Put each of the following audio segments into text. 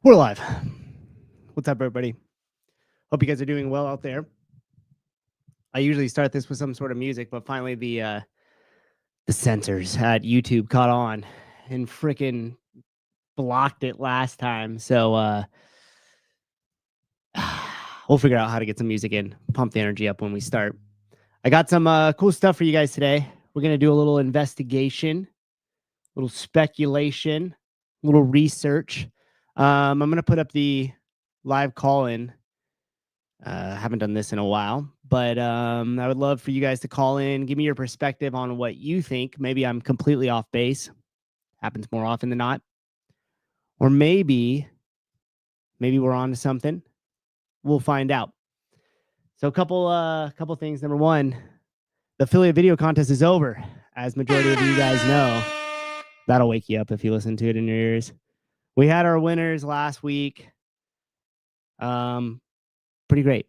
We're live. What's up, everybody? Hope you guys are doing well out there. I usually start this with some sort of music, but finally the censors at YouTube caught on and freaking blocked it last time. So we'll figure out how to get some music in, pump the energy up when we start. I got some cool stuff for you guys today. We're gonna do a little investigation, a little speculation, a little research. I'm gonna put up the live call-in. Haven't done this in a while, but I would love for you guys to call in, give me your perspective on what you think. Maybe I'm completely off base. Happens more often than not. Or maybe we're on to something. We'll find out. So a couple things. Number one, the affiliate video contest is over, as majority of you guys know. That'll wake you up if you listen to it in your ears. We had our winners last week. Pretty great.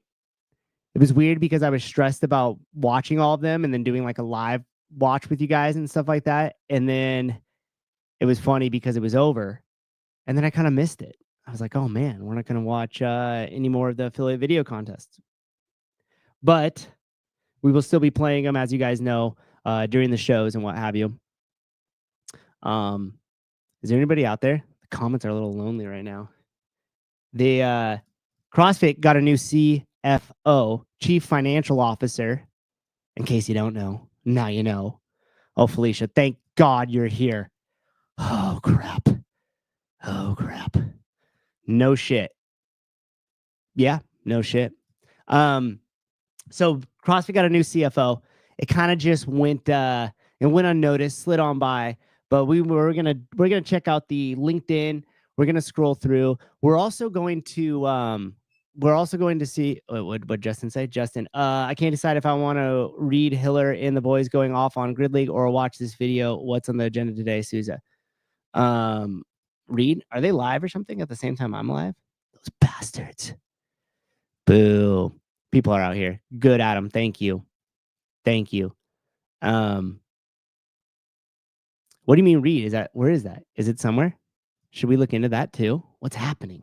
It was weird because I was stressed about watching all of them and then doing like a live watch with you guys and stuff like that. And then it was funny because it was over. And then I kind of missed it. I was like, oh man, we're not going to watch any more of the affiliate video contests. But we will still be playing them, as you guys know, during the shows and what have you. Is there anybody out there? The comments are a little lonely right now. The CrossFit got a new CFO, Chief Financial Officer. In case you don't know, now you know. Oh, Felicia, thank God you're here. Oh, crap. Oh, crap. No shit. Yeah, no shit. So CrossFit got a new CFO. It kind of just went unnoticed, slid on by. But we're gonna check out the LinkedIn. We're gonna scroll through. We're also going to see what Justin said. Justin, I can't decide if I want to read Hiller and the boys going off on Grid League or watch this video. What's on the agenda today, Souza? Read? Are they live or something at the same time I'm live? Those bastards. Boo. People are out here. Good, Adam. Thank you. Thank you. What do you mean read? Where is that? Is it somewhere? Should we look into that too? What's happening?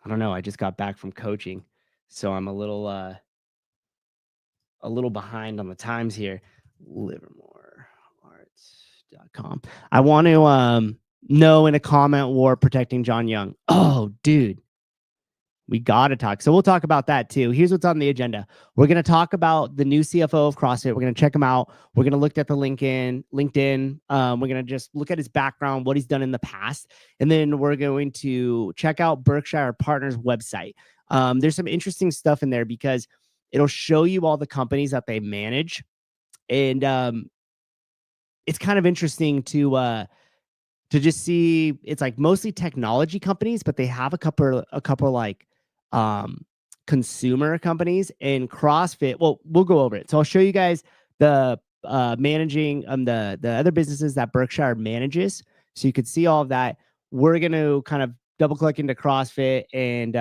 I don't know. I just got back from coaching, so I'm a little behind on the times here. LivermoreArts.com. I want to know in a comment war protecting John Young. Oh, dude. We got to talk. So we'll talk about that too. Here's what's on the agenda. We're going to talk about the new CFO of CrossFit. We're going to check him out. We're going to look at the LinkedIn. We're going to just look at his background, what he's done in the past. And then we're going to check out Berkshire Partners website. There's some interesting stuff in there because it'll show you all the companies that they manage. And it's kind of interesting to just see. It's like mostly technology companies, but they have a couple like consumer companies and CrossFit. Well, we'll go over it. So I'll show you guys the managing the other businesses that Berkshire manages, so you could see all of that. We're going to kind of double click into CrossFit and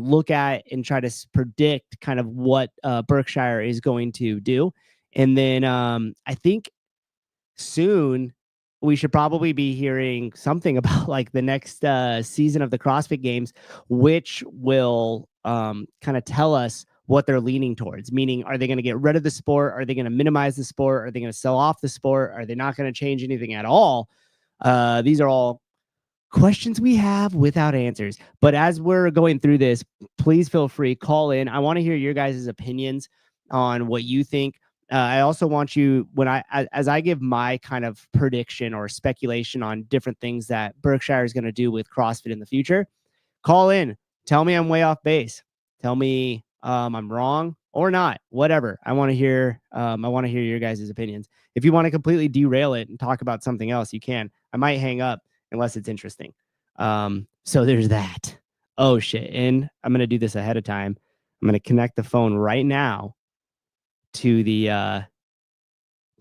look at and try to predict kind of what Berkshire is going to do. And then I think soon we should probably be hearing something about like the next season of the CrossFit Games, which will kind of tell us what they're leaning towards. Meaning, are they going to get rid of the sport? Are they going to minimize the sport? Are they going to sell off the sport? Are they not going to change anything at all? These are all questions we have without answers. But as we're going through this, please feel free, call in. I want to hear your guys' opinions on what you think. I also want you, as I give my kind of prediction or speculation on different things that Berkshire is going to do with CrossFit in the future, call in. Tell me I'm way off base. Tell me I'm wrong or not. Whatever. I want to hear. I want to hear your guys' opinions. If you want to completely derail it and talk about something else, you can. I might hang up unless it's interesting. So there's that. Oh shit! And I'm going to do this ahead of time. I'm going to connect the phone right now to the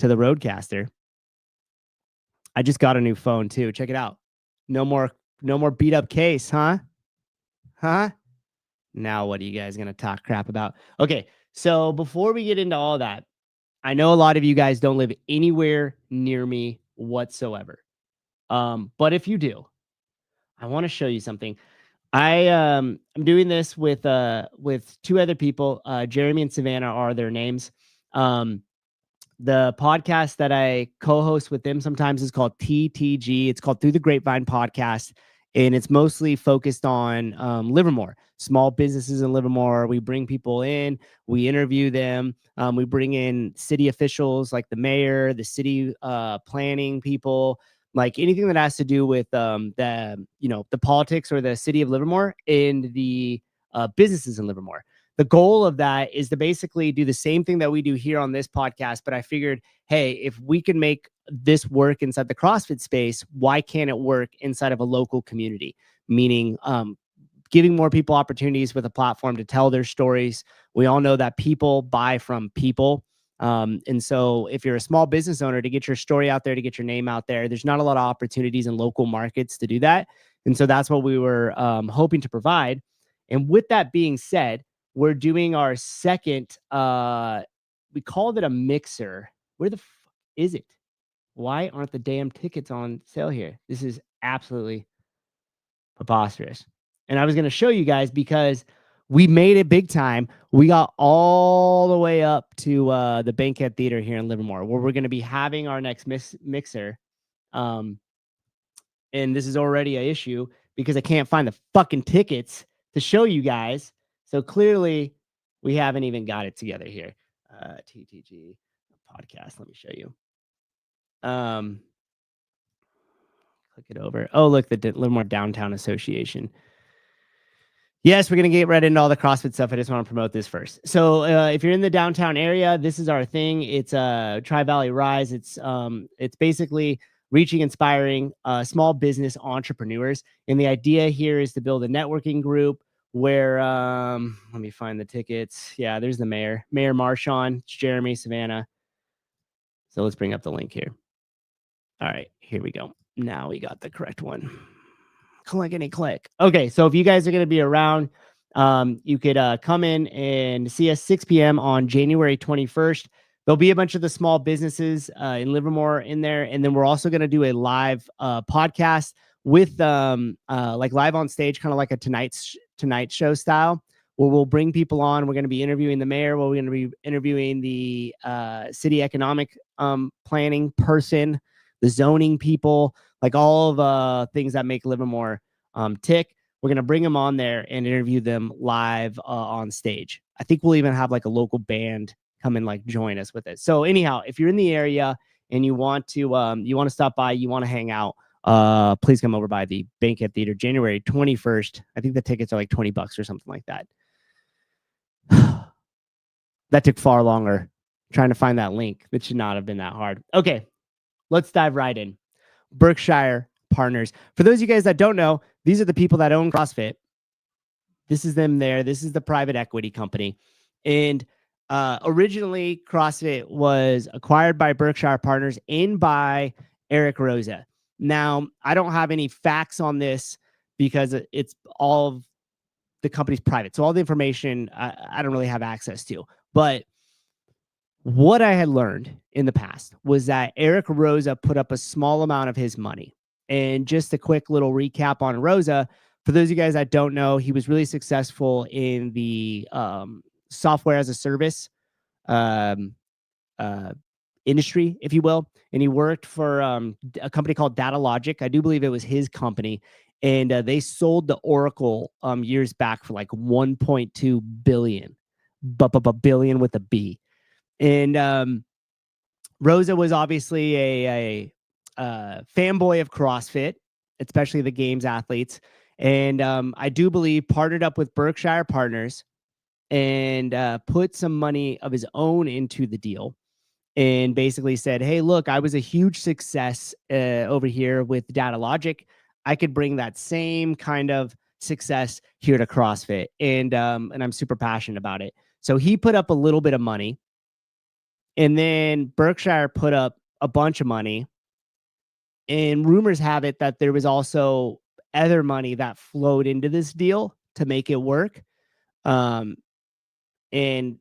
Roadcaster. I just got a new phone too. Check it out. No more beat up case, huh? Now what are you guys going to talk crap about? Okay, so before we get into all that, I know a lot of you guys don't live anywhere near me whatsoever. But if you do, I want to show you something. I'm doing this with two other people. Jeremy and Savannah are their names. The podcast that I co-host with them sometimes is called TTG. It's called Through the Grapevine Podcast, and it's mostly focused on Livermore, small businesses in Livermore. We bring people in, we interview them, we bring in city officials like the mayor, the city planning people, like anything that has to do with the politics or the city of Livermore and the businesses in Livermore. The goal of that is to basically do the same thing that we do here on this podcast. But I figured, hey, if we can make this work inside the CrossFit space, why can't it work inside of a local community? Meaning, giving more people opportunities with a platform to tell their stories. We all know that people buy from people. And so if you're a small business owner, to get your story out there, to get your name out there, there's not a lot of opportunities in local markets to do that. And so that's what we were hoping to provide. And with that being said, we're doing our second, we called it a mixer. Where the fuck is it? Why aren't the damn tickets on sale here? This is absolutely preposterous. And I was going to show you guys because we made it big time. We got all the way up to the Bankhead Theater here in Livermore, where we're going to be having our next mixer. And this is already an issue because I can't find the fucking tickets to show you guys. So clearly, we haven't even got it together here. TTG podcast. Let me show you. Click it over. Oh, look, the Livermore Downtown Association. Yes, we're going to get right into all the CrossFit stuff. I just want to promote this first. So if you're in the downtown area, this is our thing. It's Tri-Valley Rise. It's basically reaching, inspiring small business entrepreneurs. And the idea here is to build a networking group where, let me find the tickets. Yeah, there's the mayor, Mayor Marchand, Jeremy, Savannah. So let's bring up the link here. All right, here we go. Now we got the correct one. Click. Okay, so if you guys are going to be around, you could come in and see us 6 p.m. on January 21st. There'll be a bunch of the small businesses in Livermore in there. And then we're also going to do a live podcast with like live on stage, kind of like a Tonight Show style, where we'll bring people on. We're going to be interviewing the mayor. We're going to be interviewing the city economic planning person, the zoning people, like all of the things that make Livermore tick. We're going to bring them on there and interview them live on stage. I think we'll even have like a local band come and like join us with it. So anyhow, if you're in the area and you want to stop by, you want to hang out, please come over by the Bankhead Theater, January 21st. I think the tickets are like $20 or something like that. That took far longer trying to find that link. It should not have been that hard. Okay, let's dive right in. Berkshire Partners. For those of you guys that don't know, these are the people that own CrossFit. This is them there. This is the private equity company. And originally, CrossFit was acquired by Berkshire Partners and by Eric Roza. Now, I don't have any facts on this because it's all of the company's private. So all the information I don't really have access to. But what I had learned in the past was that Eric Roza put up a small amount of his money. And just a quick little recap on Roza. For those of you guys that don't know, he was really successful in the software as a service industry, if you will. And he worked for a company called Data Logic. I do believe it was his company. And they sold the Oracle years back for like 1.2 billion. Billion with a B. And Roza was obviously a fanboy of CrossFit, especially the games athletes. And I do believe partnered up with Berkshire Partners and put some money of his own into the deal and basically said, hey, look, I was a huge success over here with Data Logic. I could bring that same kind of success here to CrossFit. And I'm super passionate about it. So he put up a little bit of money. And then Berkshire put up a bunch of money. And rumors have it that there was also other money that flowed into this deal to make it work. And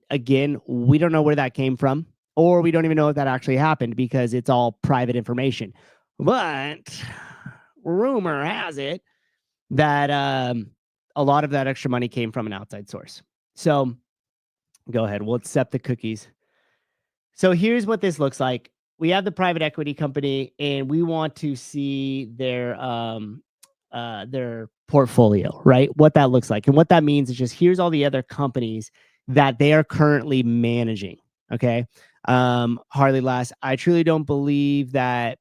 again, we don't know where that came from, or we don't even know if that actually happened because it's all private information. But rumor has it that a lot of that extra money came from an outside source. So go ahead. We'll accept the cookies. So here's what this looks like. We have the private equity company, and we want to see their portfolio, right? What that looks like. And what that means is just here's all the other companies that they are currently managing. Okay. Harley Last, I truly don't believe that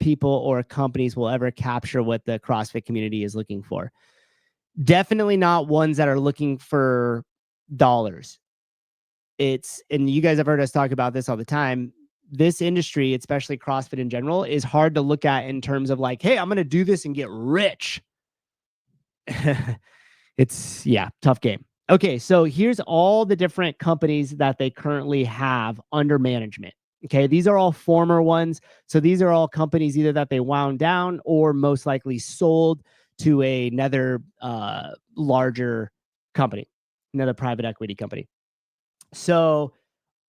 people or companies will ever capture what the CrossFit community is looking for. Definitely not ones that are looking for dollars. And you guys have heard us talk about this all the time. This industry, especially CrossFit in general, is hard to look at in terms of like, hey, I'm going to do this and get rich. It's tough game. Okay, so here's all the different companies that they currently have under management. Okay, these are all former ones. So these are all companies either that they wound down or most likely sold to another larger company, another private equity company. So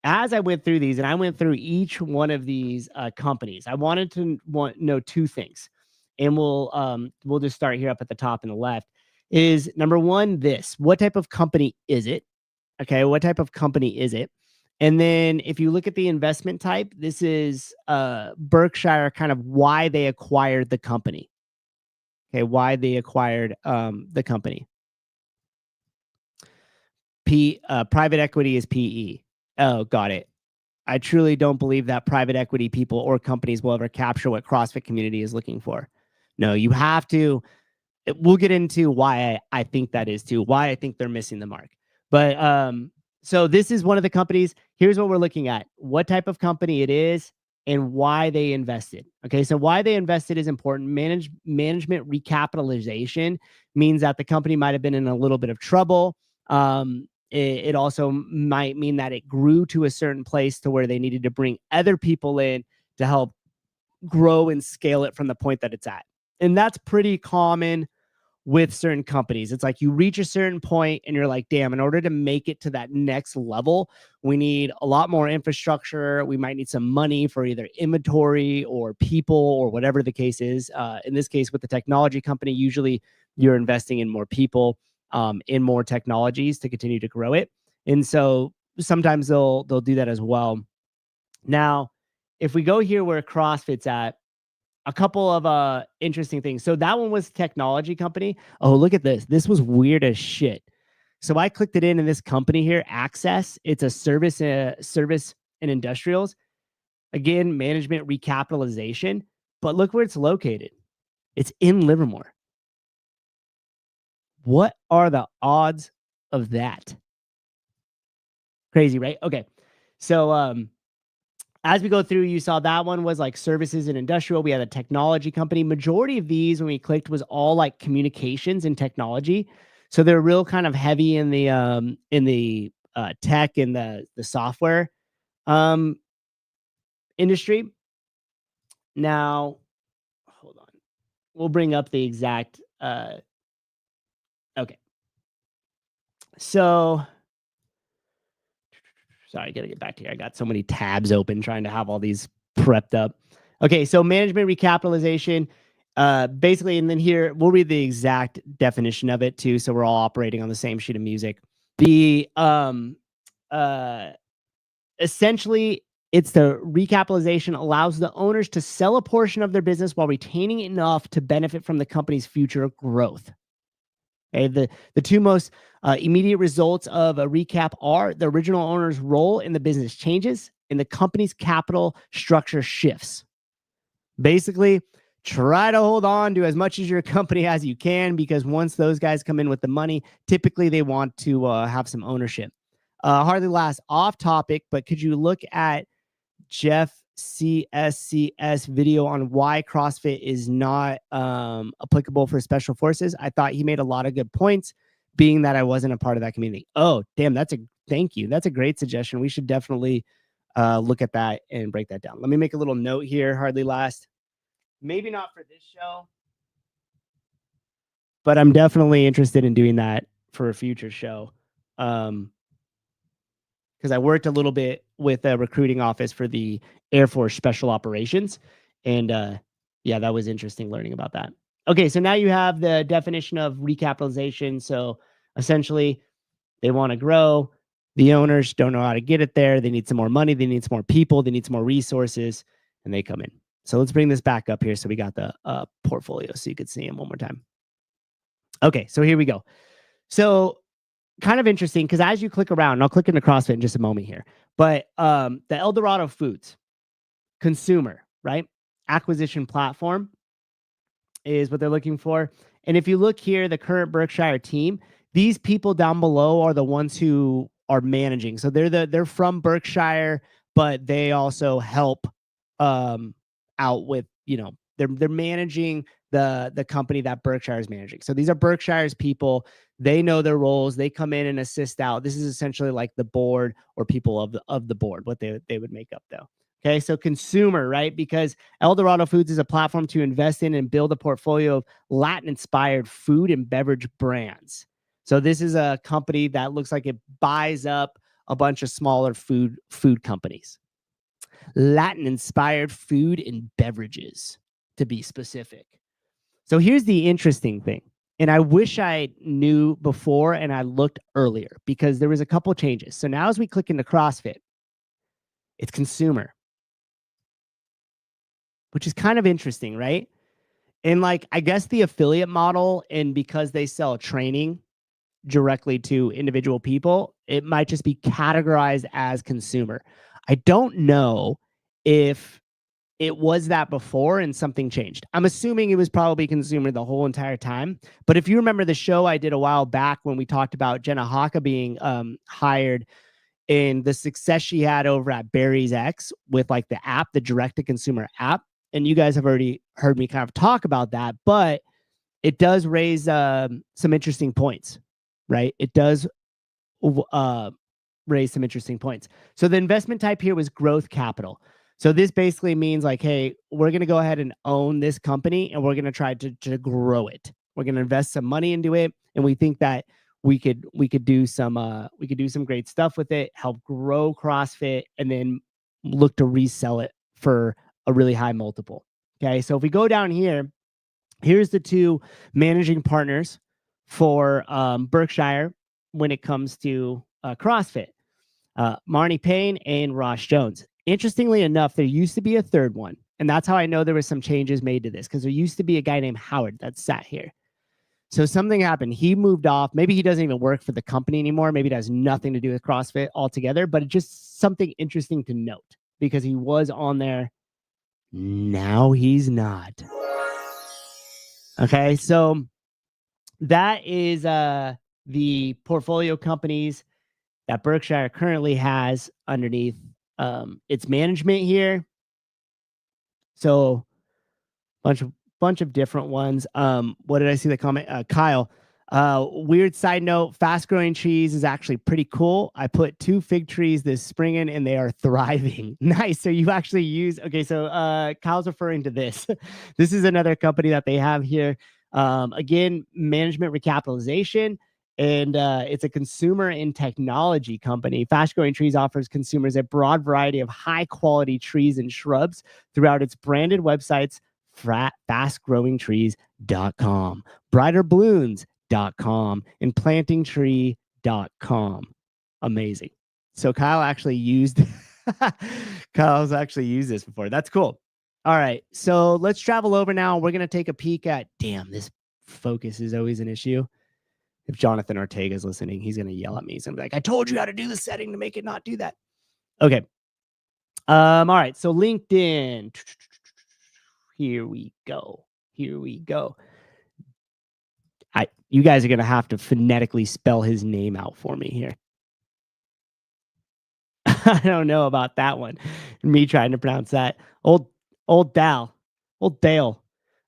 as I went through these, and I went through each one of these companies, I wanted to know two things, and we'll just start here up at the top and the left. Is number one, this: what type of company is it? Okay, what type of company is it? And then if you look at the investment type, this is Berkshire, kind of why they acquired the company. Okay, why they acquired the company. Private equity is PE. Oh, got it. I truly don't believe that private equity people or companies will ever capture what CrossFit community is looking for. No, you have to. We'll get into why I think that is too, why I think they're missing the mark. But so this is one of the companies. Here's what we're looking at: what type of company it is and why they invested. Okay, so why they invested is important. Management recapitalization means that the company might have been in a little bit of trouble. It also might mean that it grew to a certain place to where they needed to bring other people in to help grow and scale it from the point that it's at. And that's pretty common with certain companies. It's like you reach a certain point and you're like, damn, in order to make it to that next level, we need a lot more infrastructure. We might need some money for either inventory or people or whatever the case is. In this case, with the technology company, usually you're investing in more people, in more technologies to continue to grow it. And so sometimes they'll do that as well. Now, if we go here where CrossFit's at, a couple of interesting things. So that one was technology company. Oh, look at this. This was weird as shit. So I clicked it in this company here, Access. It's a service and industrials. Again, management recapitalization. But look where it's located. It's in Livermore. What are the odds of that? Crazy, right? Okay. So as we go through, you saw that one was like services and industrial. We had a technology company. Majority of these, when we clicked, was all like communications and technology. So they're real kind of heavy in the tech and the software industry. Now, hold on. We'll bring up the exact. Okay. So. Sorry, I got to get back to here. I got so many tabs open trying to have all these prepped up. Okay, so management recapitalization, basically, and then here, we'll read the exact definition of it too, so we're all operating on the same sheet of music. The essentially, it's the recapitalization allows the owners to sell a portion of their business while retaining enough to benefit from the company's future growth. Okay, the two most immediate results of a recap are the original owner's role in the business changes and the company's capital structure shifts. Basically, try to hold on to as much as your company as you can, because once those guys come in with the money, typically they want to have some ownership. Hardly last off topic, but could you look at Jeff CSCS video on why CrossFit is not applicable for special forces? I thought he made a lot of good points, being that I wasn't a part of that community. Oh, damn, thank you. That's a great suggestion. We should definitely look at that and break that down. Let me make a little note here, Hardly Last. Maybe not for this show, but I'm definitely interested in doing that for a future show. Because I worked a little bit with a recruiting office for the Air Force Special Operations. And yeah, that was interesting learning about that. Okay, so now you have the definition of recapitalization. So essentially, they want to grow. The owners don't know how to get it there. They need some more money. They need some more people. They need some more resources, and they come in. So let's bring this back up here so we got the portfolio so you could see them one more time. Okay, so here we go. So kind of interesting because as you click around, and I'll click into CrossFit in just a moment here, but the Eldorado Foods consumer, right? Acquisition platform is what they're looking for. And if you look here, the current Berkshire team, these people down below are the ones who are managing. So they're from Berkshire, but they also help out with, they're managing the company that Berkshire is managing. So these are Berkshire's people. They know their roles. They come in and assist out. This is essentially like the board or people of the board, what they would make up though. Okay, so consumer, right? Because Eldorado Foods is a platform to invest in and build a portfolio of Latin-inspired food and beverage brands. So this is a company that looks like it buys up a bunch of smaller food companies. Latin-inspired food and beverages, to be specific. So here's the interesting thing. And I wish I knew before and I looked earlier because there was a couple changes. So now as we click into CrossFit, it's consumer, which is kind of interesting, right? And like, I guess the affiliate model, and because they sell training directly to individual people, it might just be categorized as consumer. I don't know if it was that before and something changed. I'm assuming it was probably consumer the whole entire time. But if you remember the show I did a while back when we talked about Jenna Haka being hired and the success she had over at Barry's X with like the app, the direct-to-consumer app, and you guys have already heard me kind of talk about that, but it does raise some interesting points, right? It does raise some interesting points. So the investment type here was growth capital. So this basically means like, hey, we're going to go ahead and own this company and we're going to try to grow it. We're going to invest some money into it, and we think that we could do some great stuff with it, help grow CrossFit, and then look to resell it for a really high multiple. Okay, so if we go down here, here's the two managing partners for Berkshire when it comes to CrossFit, Marnie Payne and Ross Jones. Interestingly enough, there used to be a third one, and that's how I know there was some changes made to this, because there used to be a guy named Howard that sat here. So something happened. He moved off. Maybe he doesn't even work for the company anymore. Maybe it has nothing to do with CrossFit altogether, but it's just something interesting to note because he was on there. Now he's not. Okay, so that is the portfolio companies that Berkshire currently has underneath its management here. So bunch of different ones. What did I see the comment? Kyle, weird side note, fast growing trees is actually pretty cool. I put 2 fig trees this spring in and they are thriving. Nice. So you actually use, okay. So Kyle's referring to this. This is another company that they have here. Again, management recapitalization. And it's a consumer and technology company. Fast Growing Trees offers consumers a broad variety of high quality trees and shrubs throughout its branded websites, fastgrowingtrees.com, brighterballoons.com, and plantingtree.com. Amazing. So Kyle's actually used this before. That's cool. All right. So let's travel over now. We're going to take a peek at, damn, this focus is always an issue. If Jonathan Ortega is listening, he's going to yell at me. He's going to be like, I told you how to do the setting to make it not do that. Okay. All right. So LinkedIn. Here we go. You guys are going to have to phonetically spell his name out for me here. I don't know about that one. Me trying to pronounce that. Old Dale.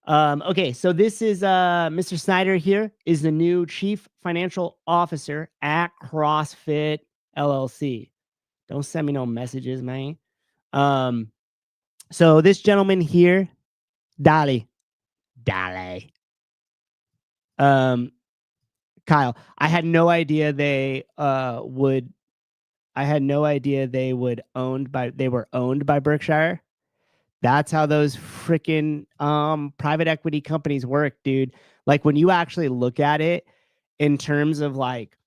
Okay, so this is Mr. Snyder here is the new Chief Financial Officer at CrossFit LLC. Don't send me no messages, man. So this gentleman here, Dali. Kyle, I had no idea they were owned by Berkshire. That's how those freaking private equity companies work, dude. Like when you actually look at it in terms of like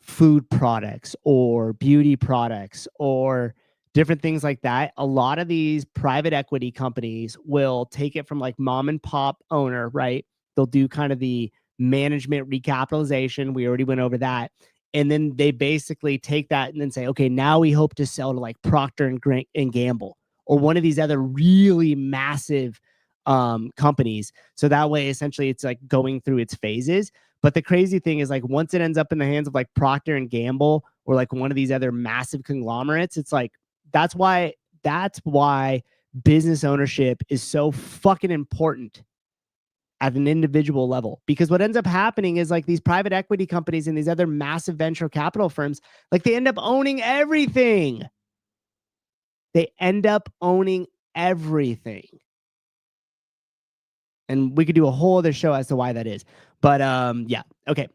food products or beauty products or different things like that, a lot of these private equity companies will take it from like mom and pop owner, right? They'll do kind of the management recapitalization. We already went over that. And then they basically take that and then say, okay, now we hope to sell to like Procter and Gamble or one of these other really massive companies. So that way, essentially, it's like going through its phases. But the crazy thing is, like, once it ends up in the hands of like Procter and Gamble or like one of these other massive conglomerates, it's like that's why business ownership is so fucking important at an individual level. Because what ends up happening is like these private equity companies and these other massive venture capital firms, like they end up owning everything. They end up owning everything. And we could do a whole other show as to why that is. But yeah. Okay.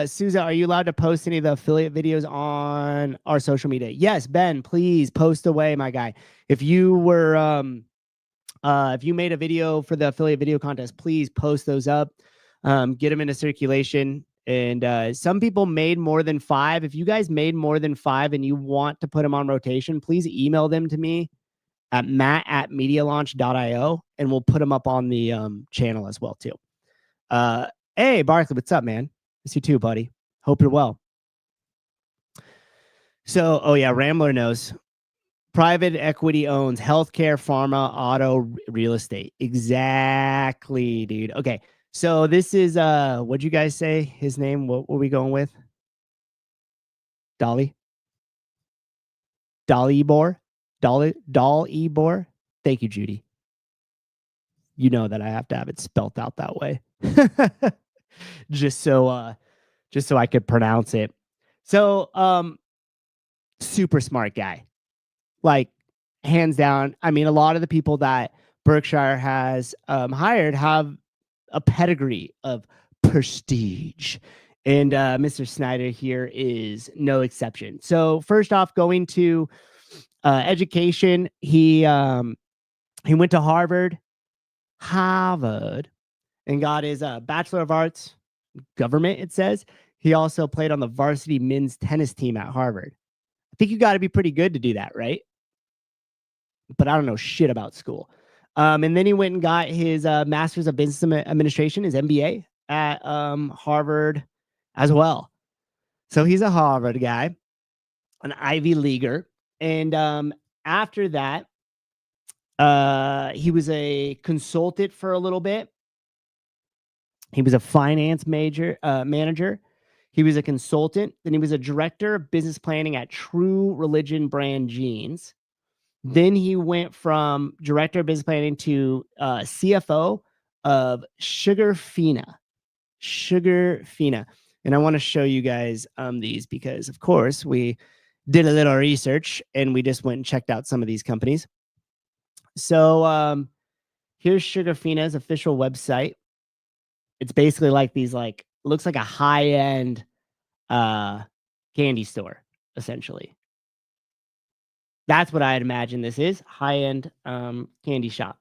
Souza, are you allowed to post any of the affiliate videos on our social media? Yes, Ben, please post away, my guy. If you were if you made a video for the affiliate video contest, please post those up. Get them into circulation. And some people made more than 5. If you guys made more than 5 and you want to put them on rotation, please email them to me at matt@medialaunch.io, and we'll put them up on the channel as well too. Hey, Barkley, what's up, man? Miss you too, buddy. Hope you're well. So, oh yeah, Rambler knows. Private equity owns healthcare, pharma, auto, real estate. Exactly, dude. Okay, so this is what'd you guys say his name? What were we going with? Dolly Ebor? Doll Ebor? Thank you, Judy. You know that I have to have it spelt out that way. just so I could pronounce it. So super smart guy. Like hands down. I mean, a lot of the people that Berkshire has hired have a pedigree of prestige. And Mr. Snyder here is no exception. So first off, going to education, he went to Harvard, and got his Bachelor of Arts, government, it says. He also played on the varsity men's tennis team at Harvard. I think you got to be pretty good to do that, right? But I don't know shit about school. And then he went and got his Master's of Business Administration, his MBA, at Harvard as well. So he's a Harvard guy, an Ivy Leaguer. And after that, he was a consultant for a little bit. He was a finance manager. He was a consultant. Then he was a director of business planning at True Religion brand jeans. Then he went from director of business planning to CFO of Sugar Fina. And I want to show you guys these because, of course, we did a little research and we just went and checked out some of these companies. So here's Sugar Fina's official website. It's basically like these, like, looks like a high-end candy store, essentially. That's what I'd imagine this is. High-end candy shop,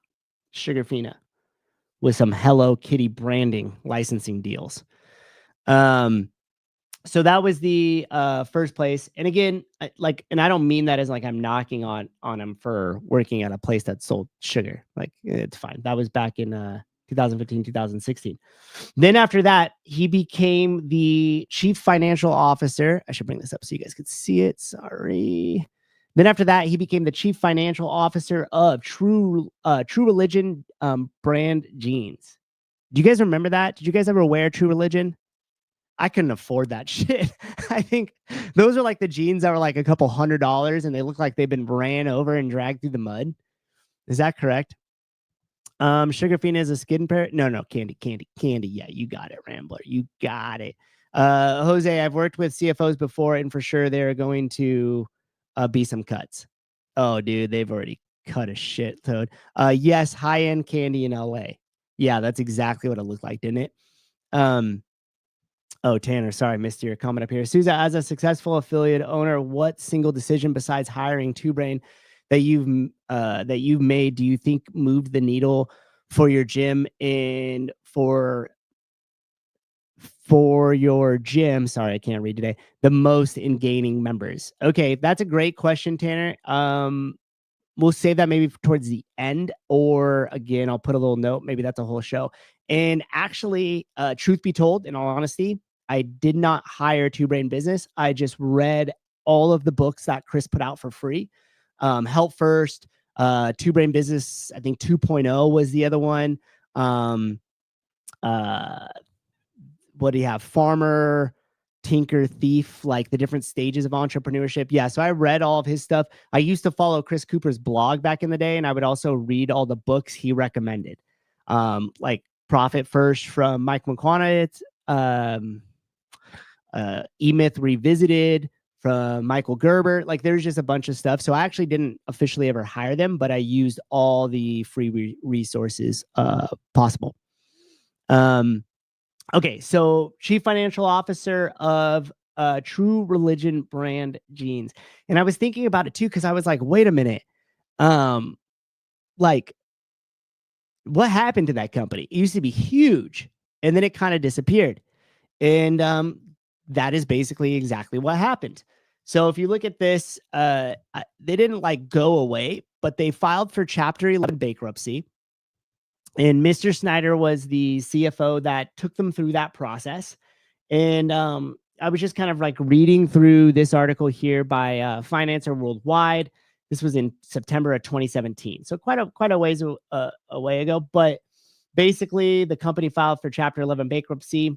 Sugar Fina, with some Hello Kitty branding licensing deals. So that was the first place. And again, and I don't mean that as like I'm knocking on him for working at a place that sold sugar. Like, it's fine. That was back in 2015, 2016. Then after that, he became the chief financial officer. I should bring this up so you guys could see it. Sorry. Then after that, he became the chief financial officer of True Religion brand jeans. Do you guys remember that? Did you guys ever wear True Religion? I couldn't afford that shit. I think those are like the jeans that were like a couple $100 and they look like they've been ran over and dragged through the mud. Is that correct? Sugar Fina is a skin pair. No, candy. Yeah, you got it, Rambler. You got it. Jose, I've worked with CFOs before, and for sure there are going to be some cuts. Oh, dude, they've already cut a shit load. Yes, high-end candy in LA. Yeah, that's exactly what it looked like, didn't it? Oh, Tanner, sorry, missed your comment up here. Souza, as a successful affiliate owner, what single decision besides hiring Two Brain that you've made do you think moved the needle for your gym and for your gym, sorry, I can't read today, the most in gaining members? Okay, that's a great question, Tanner. We'll save that maybe towards the end, or again, I'll put a little note. Maybe that's a whole show. And actually, truth be told, in all honesty, I did not hire Two Brain Business. I just read all of the books that Chris put out for free. Help First, Two Brain Business, I think 2.0 was the other one. Uh, what do you have? Farmer, Tinker, Thief, like the different stages of entrepreneurship. Yeah, so I read all of his stuff. I used to follow Chris Cooper's blog back in the day, and I would also read all the books he recommended, like Profit First from Mike McQuanitz, E-Myth Revisited from Michael Gerber. Like there's just a bunch of stuff. So I actually didn't officially ever hire them, but I used all the free resources possible. Okay, so Chief Financial Officer of True Religion brand jeans. And I was thinking about it too, because I was like, wait a minute. Like, what happened to that company? It used to be huge, and then it kind of disappeared. And that is basically exactly what happened. So if you look at this, they didn't like go away, but they filed for Chapter 11 bankruptcy. And Mr. Snyder was the CFO that took them through that process. And I was just kind of like reading through this article here by Financer Worldwide. This was in September of 2017. So quite a ways away ago. But basically, the company filed for Chapter 11 bankruptcy.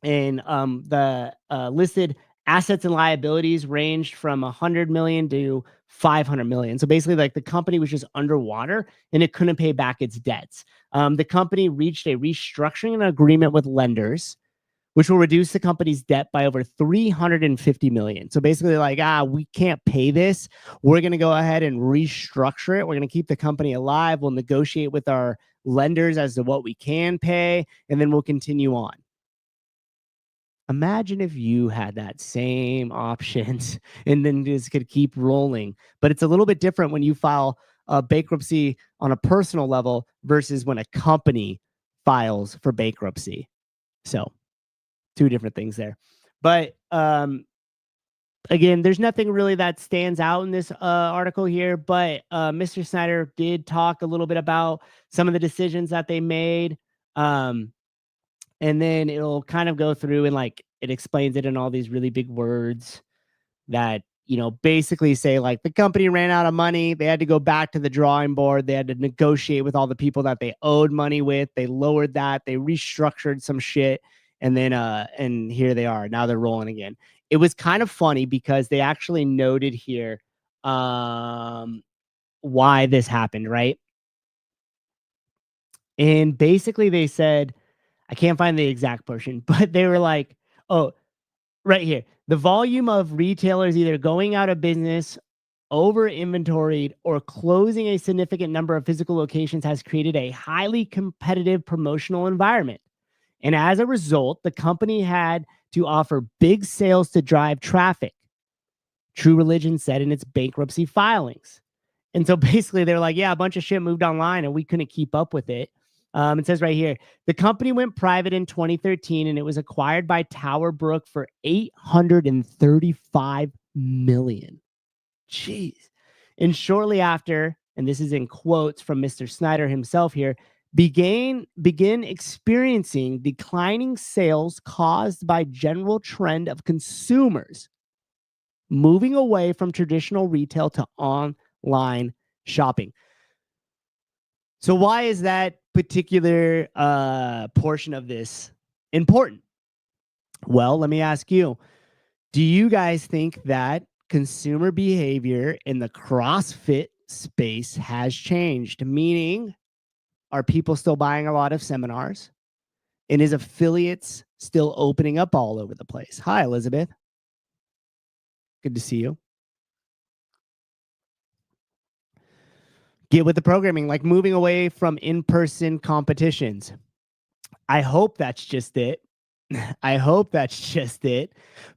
And the listed assets and liabilities ranged from 100 million to 500 million. So basically, like the company was just underwater and it couldn't pay back its debts. The company reached a restructuring agreement with lenders, which will reduce the company's debt by over 350 million. So basically, like, we can't pay this. We're going to go ahead and restructure it. We're going to keep the company alive. We'll negotiate with our lenders as to what we can pay, and then we'll continue on. Imagine if you had that same options and then just could keep rolling. But it's a little bit different when you file a bankruptcy on a personal level versus when a company files for bankruptcy. So two different things there. But again, there's nothing really that stands out in this article here. But Mr. Snyder did talk a little bit about some of the decisions that they made. And then it'll kind of go through and like it explains it in all these really big words that, basically say like the company ran out of money. They had to go back to the drawing board. They had to negotiate with all the people that they owed money with. They lowered that. They restructured some shit. And then, and here they are. Now they're rolling again. It was kind of funny because they actually noted here why this happened, right? And basically they said, I can't find the exact portion, but they were like, oh, right here. The volume of retailers either going out of business, over inventoried, or closing a significant number of physical locations has created a highly competitive promotional environment. And as a result, the company had to offer big sales to drive traffic, True Religion said in its bankruptcy filings. And so basically they're like, yeah, a bunch of shit moved online and we couldn't keep up with it. It says right here, the company went private in 2013 and it was acquired by Tower Brook for $835 million. Jeez. And shortly after, and this is in quotes from Mr. Snyder himself here, begin experiencing declining sales caused by general trend of consumers moving away from traditional retail to online shopping. So why is that particular portion of this important? Well, let me ask you, do you guys think that consumer behavior in the CrossFit space has changed? Meaning, are people still buying a lot of seminars? And is affiliates still opening up all over the place? Hi, Elizabeth. Good to see you. Get with the programming, like moving away from in-person competitions. I hope that's just it. I hope that's just it.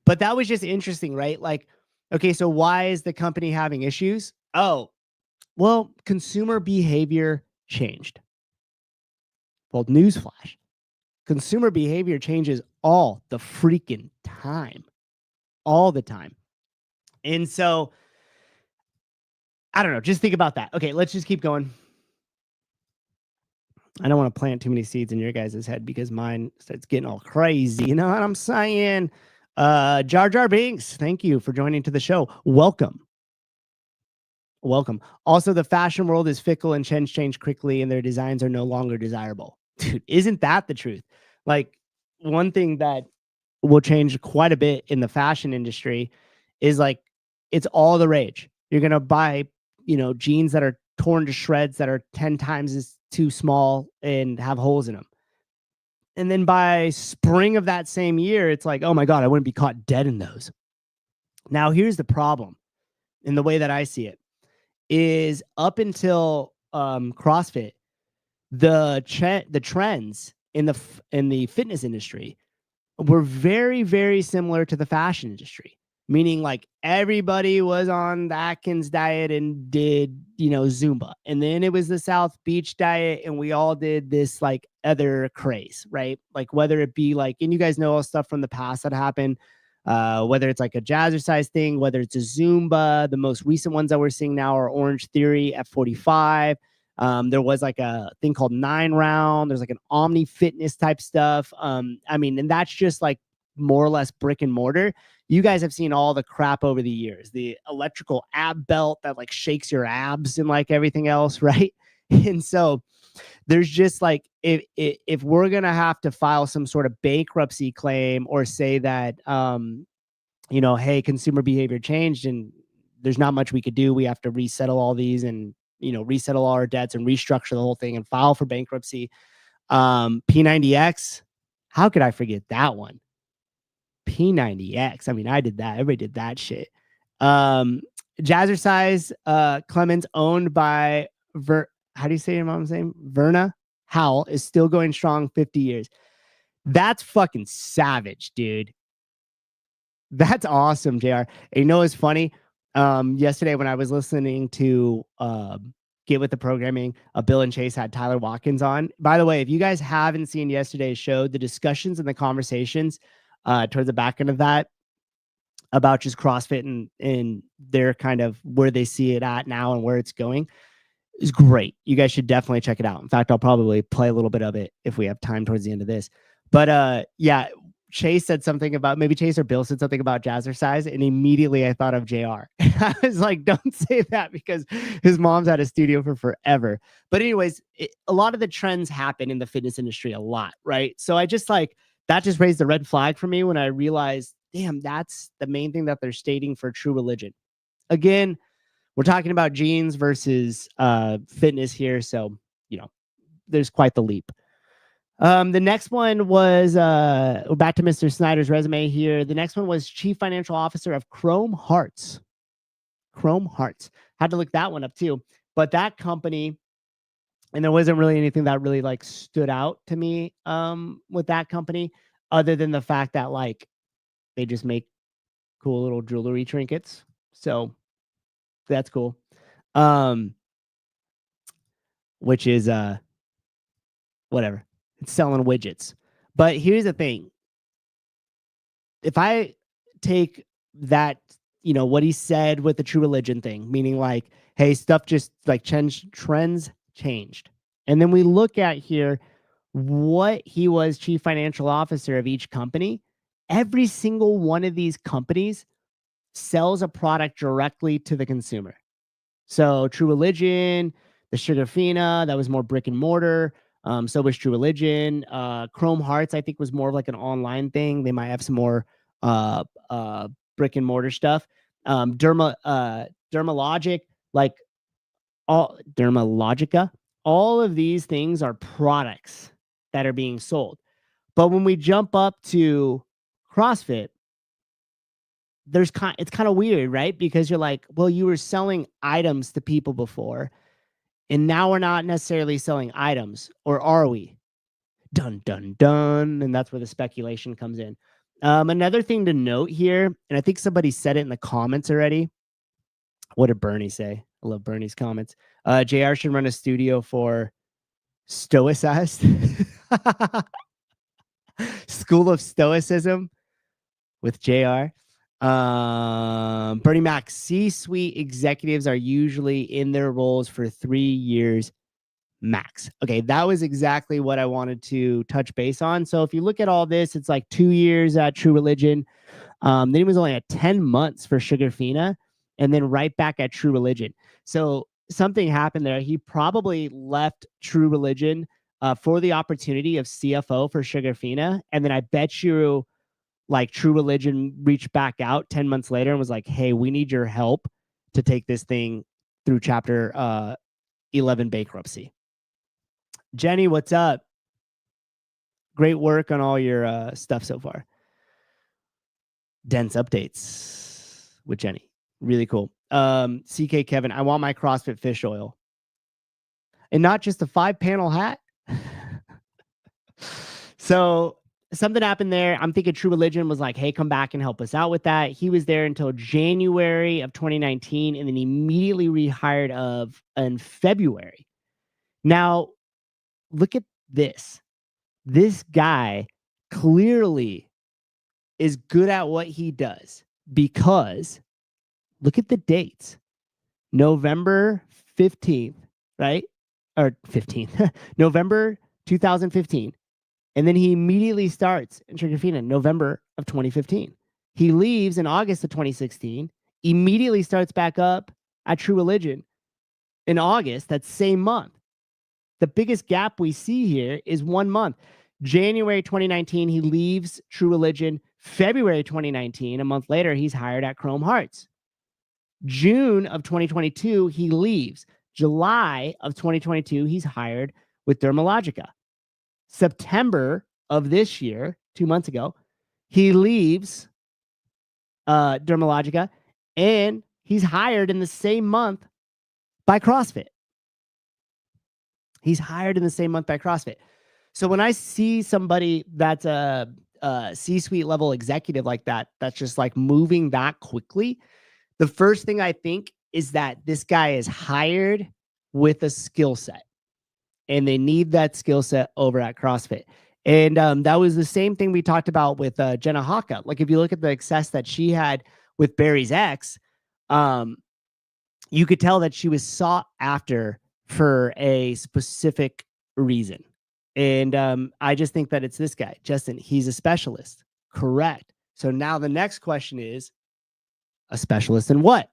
But that was just interesting, right? Like, okay, so why is the company having issues? Oh, well, consumer behavior changed. Well, newsflash. Consumer behavior changes all the freaking time. All the time. And so, I don't know. Just think about that. Okay, let's just keep going. I don't want to plant too many seeds in your guys' head because mine starts getting all crazy. You know what I'm saying? Jar Jar Binks, thank you for joining to the show. Welcome. Welcome. Also, the fashion world is fickle and trends change quickly and their designs are no longer desirable. Dude, isn't that the truth? Like, one thing that will change quite a bit in the fashion industry is like, it's all the rage. You're going to buy, jeans that are torn to shreds that are 10 times as too small and have holes in them. And then by spring of that same year, it's like, oh my God, I wouldn't be caught dead in those. Now, here's the problem in the way that I see it is up until CrossFit, the trends in the fitness industry were very, very similar to the fashion industry, meaning like everybody was on the Atkins diet and did, Zumba. And then it was the South Beach diet and we all did this like other craze, right? Like whether it be like, and you guys know all stuff from the past that happened, whether it's like a jazzercise thing, whether it's a Zumba. The most recent ones that we're seeing now are Orange Theory at 45. There was like a thing called 9 Round. There's like an Omni Fitness type stuff. And that's just like more or less brick and mortar. You guys have seen all the crap over the years, the electrical ab belt that like shakes your abs and like everything else, right? And so there's just like, if we're going to have to file some sort of bankruptcy claim or say that, hey, consumer behavior changed and there's not much we could do. We have to resettle all these and, resettle all our debts and restructure the whole thing and file for bankruptcy. P90X, how could I forget that one? P90X. I mean, I did that. Everybody did that shit. Jazzercise, Clemens, owned by how do you say your mom's name? Verna Howell, is still going strong 50 years. That's fucking savage, dude. That's awesome, JR. And it's funny. Yesterday when I was listening to Get With the Programming, Bill and Chase had Tyler Watkins on. By the way, if you guys haven't seen yesterday's show, the discussions and the conversations towards the back end of that about just CrossFit and their kind of where they see it at now and where it's going is great. You guys should definitely check it out. In fact, I'll probably play a little bit of it if we have time towards the end of this. But yeah, Chase said something about, maybe Chase or Bill said something about jazzercise, and immediately I thought of JR. I was like, don't say that because his mom's had a studio for forever. But anyways, a lot of the trends happen in the fitness industry a lot, right? So I just like, that just raised the red flag for me when I realized, damn, that's the main thing that they're stating for true religion. Again, we're talking about genes versus fitness here. So, there's quite the leap. The next one was back to Mr. Snyder's resume here. The next one was Chief Financial Officer of Chrome Hearts. Chrome Hearts. Had to look that one up too. But that company, and there wasn't really anything that really like stood out to me with that company, other than the fact that like they just make cool little jewelry trinkets. So that's cool. Which is whatever. It's selling widgets. But here's the thing. If I take that, what he said with the true religion thing, meaning like, hey, stuff just like trends changed. And then we look at here what he was chief financial officer of each company. Every single one of these companies sells a product directly to the consumer. So True Religion, the Sugar Fina, that was more brick and mortar. So was True Religion. Chrome Hearts, I think, was more of like an online thing. They might have some more brick and mortar stuff. Dermalogic, like all Dermalogica, all of these things are products that are being sold. But when we jump up to CrossFit, it's kind of weird, right? Because you're like, well, you were selling items to people before, and now we're not necessarily selling items, or are we? Dun, dun, dun. And that's where the speculation comes in. Another thing to note here, and I think somebody said it in the comments already. What did Bernie say? I love Bernie's comments. JR should run a studio for Stoicized. School of Stoicism with JR. Bernie Mac, C-suite executives are usually in their roles for 3 years max. Okay, that was exactly what I wanted to touch base on. So if you look at all this, it's like 2 years at True Religion. Then he was only at 10 months for Sugarfina, and then right back at True Religion. So something happened there. He probably left True Religion for the opportunity of CFO for Sugarfina, and then I bet you like True Religion reached back out 10 months later and was like, hey, we need your help to take this thing through chapter 11 bankruptcy. Jenny, what's up? Great work on all your stuff so far. Dense updates with Jenny. Really cool. CK Kevin, I want my CrossFit fish oil. And not just a 5-panel hat. So something happened there. I'm thinking True Religion was like, hey, come back and help us out with that. He was there until January of 2019 and then immediately rehired in February. Now, look at this. This guy clearly is good at what he does because look at the dates. November 15th, right? Or 15th, November 2015. And then he immediately starts in Sugarfina in November of 2015. He leaves in August of 2016, immediately starts back up at True Religion in August, that same month. The biggest gap we see here is 1 month. January 2019, he leaves True Religion. February 2019, a month later, he's hired at Chrome Hearts. June of 2022, he leaves. July of 2022, he's hired with Dermalogica. September of this year, 2 months ago, he leaves Dermalogica, and he's hired in the same month by CrossFit. He's hired in the same month by CrossFit. So when I see somebody that's a C-suite level executive like that, that's just like moving that quickly, the first thing I think is that this guy is hired with a skill set, and they need that skill set over at CrossFit. And that was the same thing we talked about with Jenna Haka. Like if you look at the success that she had with Barry's ex, you could tell that she was sought after for a specific reason. And I just think that it's this guy, Justin. He's a specialist. Correct. So now the next question is, a specialist in what?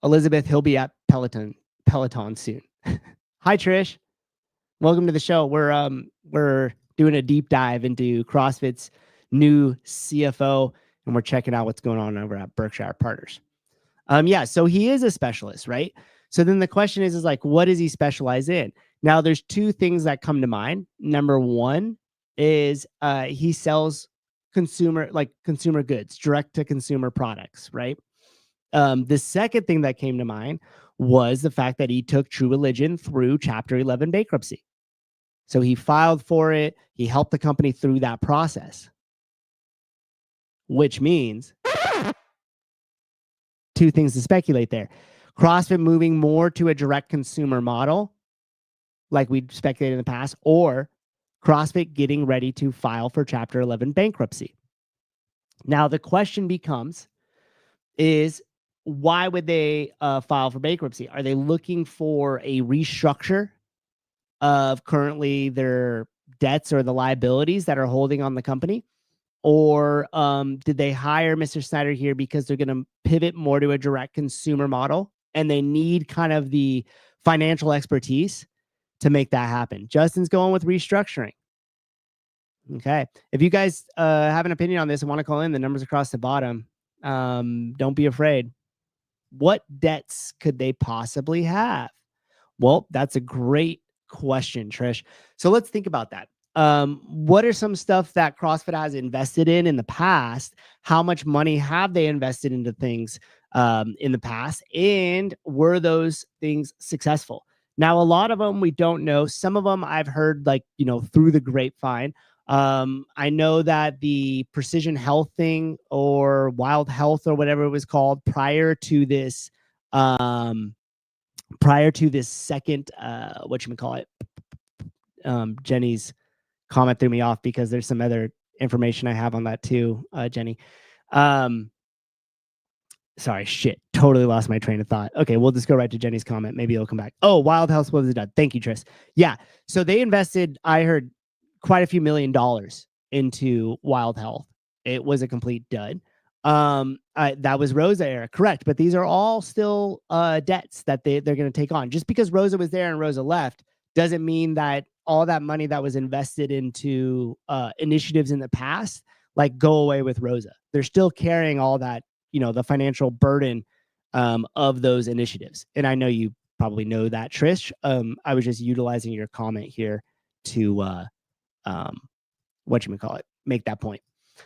Elizabeth, he'll be at Peloton soon. Hi, Trish. Welcome to the show. We're doing a deep dive into CrossFit's new CFO, and we're checking out what's going on over at Berkshire Partners. Yeah, so he is a specialist, right? So then the question is like, what does he specialize in? Now, there's 2 things that come to mind. Number 1 is he sells consumer goods, direct to consumer products, right? The second thing that came to mind was the fact that he took True Religion through Chapter 11 bankruptcy. So he filed for it. He helped the company through that process, which means 2 things to speculate there. CrossFit moving more to a direct consumer model, like we speculated in the past, or CrossFit getting ready to file for Chapter 11 bankruptcy. Now, the question becomes, is why would they file for bankruptcy? Are they looking for a restructure of currently their debts or the liabilities that are holding on the company? Or did they hire Mr. Snyder here because they're going to pivot more to a direct consumer model and they need kind of the financial expertise to make that happen? Justin's going with restructuring. Okay. If you guys have an opinion on this and want to call in, the numbers across the bottom. Don't be afraid. What debts could they possibly have? Well, that's a great question, Trish. So let's think about that. What are some stuff that CrossFit has invested in the past? How much money have they invested into things in the past? And were those things successful? Now, a lot of them we don't know. Some of them I've heard, like, through the grapevine. I know that the precision health thing or wild health or whatever it was called prior to this second, whatchamacallit, Jenny's comment threw me off because there's some other information I have on that too, Jenny. Sorry, shit, totally lost my train of thought. Okay, we'll just go right to Jenny's comment. Maybe it'll come back. Oh, Wild Health was done. Thank you, Tris. Yeah, so they invested, I heard, quite a few $1 million into Wild Health. It was a complete dud. That was Rosa era, correct? But these are all still debts that they're going to take on. Just because Rosa was there and Rosa left doesn't mean that all that money that was invested into initiatives in the past like go away with Rosa. They're still carrying all that, the financial burden of those initiatives. And I know you probably know that, Trish. I was just utilizing your comment here to make that point.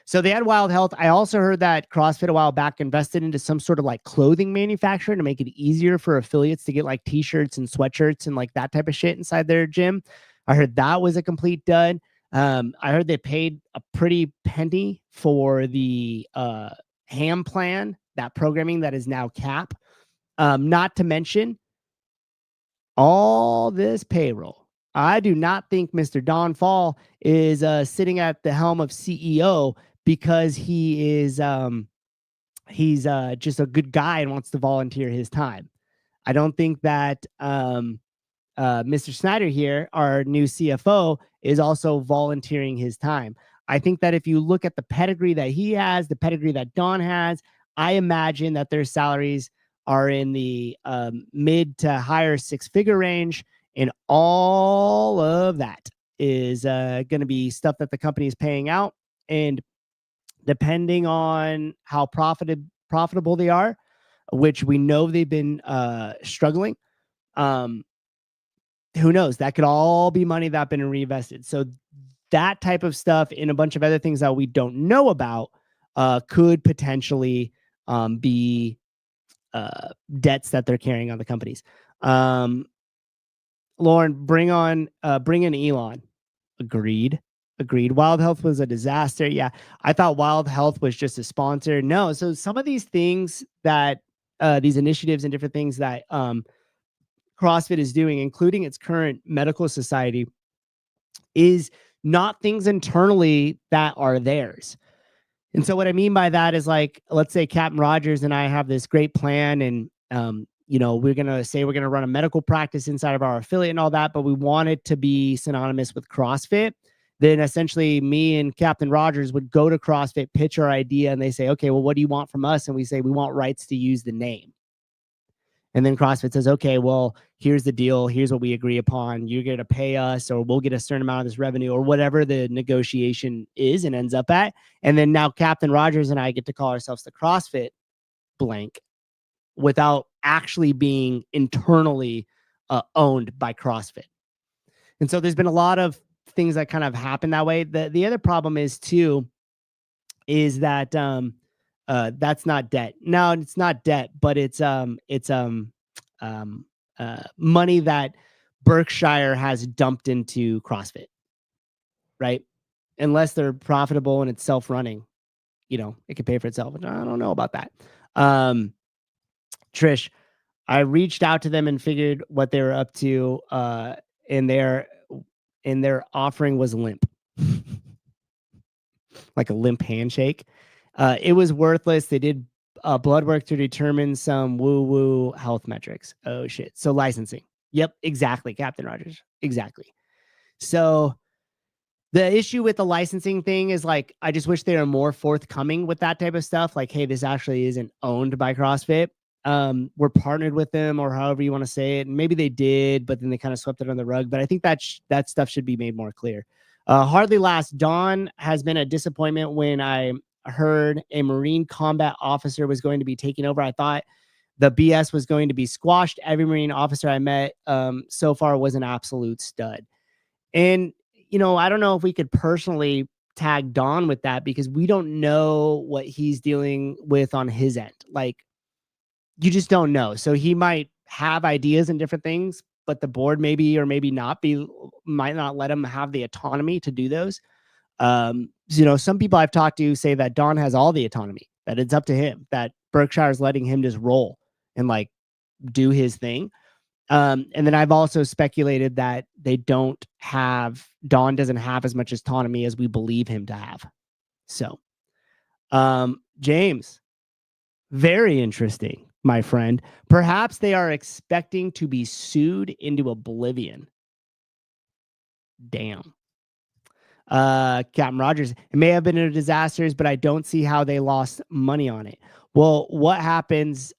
So they had Wild Health. I also heard that CrossFit a while back invested into some sort of like clothing manufacturer to make it easier for affiliates to get like t-shirts and sweatshirts and like that type of shit inside their gym. I heard that was a complete dud. I heard they paid a pretty penny for the ham plan, that programming that is now cap. Not to mention all this payroll. I do not think Mr. Don Fall is sitting at the helm of CEO because he is he's just a good guy and wants to volunteer his time. I don't think that Mr. Snyder here, our new CFO, is also volunteering his time. I think that if you look at the pedigree that he has, the pedigree that Don has, I imagine that their salaries are in the mid to higher six-figure range. And all of that is going to be stuff that the company is paying out. And depending on how profitable they are, which we know they've been struggling, who knows? That could all be money that's been reinvested. So that type of stuff and a bunch of other things that we don't know about could potentially be debts that they're carrying on the companies. Lauren, bring in Elon. Agreed. Wild Health was a disaster. Yeah, I thought Wild Health was just a sponsor. No, so some of these things that these initiatives and different things that CrossFit is doing, including its current medical society, is not things internally that are theirs. And so what I mean by that is, like, let's say Captain Rogers and I have this great plan, and we're going to say we're going to run a medical practice inside of our affiliate and all that, but we want it to be synonymous with CrossFit. Then essentially me and Captain Rogers would go to CrossFit, pitch our idea, and they say, okay, well, what do you want from us? And we say, we want rights to use the name. And then CrossFit says, okay, well, here's the deal. Here's what we agree upon. You're going to pay us, or we'll get a certain amount of this revenue, or whatever the negotiation is and ends up at. And then now Captain Rogers and I get to call ourselves the CrossFit blank without actually being internally owned by CrossFit. And so there's been a lot of things that kind of happen that way. The other problem is too, is that that's not debt. No, it's not debt, but it's money that Berkshire has dumped into CrossFit, right? Unless they're profitable and it's self-running, it can pay for itself. I don't know about that. Trish, I reached out to them and figured what they were up to, and their offering was limp. Like a limp handshake. It was worthless. They did blood work to determine some woo-woo health metrics. Oh, shit. So licensing. Yep, exactly, Captain Rogers. Exactly. So the issue with the licensing thing is, like, I just wish they were more forthcoming with that type of stuff. Like, hey, this actually isn't owned by CrossFit. We're partnered with them, or however you want to say it. And maybe they did, but then they kind of swept it on the rug. But I think that stuff should be made more clear. Hardly last, Dawn has been a disappointment. When I heard a Marine combat officer was going to be taking over, I thought the BS was going to be squashed. Every Marine officer I met so far was an absolute stud. And, I don't know if we could personally tag Dawn with that, because we don't know what he's dealing with on his end. Like, you just don't know. So he might have ideas and different things, but the board maybe or maybe not might not let him have the autonomy to do those. Some people I've talked to say that Don has all the autonomy, that it's up to him, that Berkshire is letting him just roll and like do his thing. And then I've also speculated that Don doesn't have as much autonomy as we believe him to have. So, James, very interesting, my friend. Perhaps they are expecting to be sued into oblivion. Damn. Captain Rogers, it may have been a disaster, but I don't see how they lost money on it. Well, what happens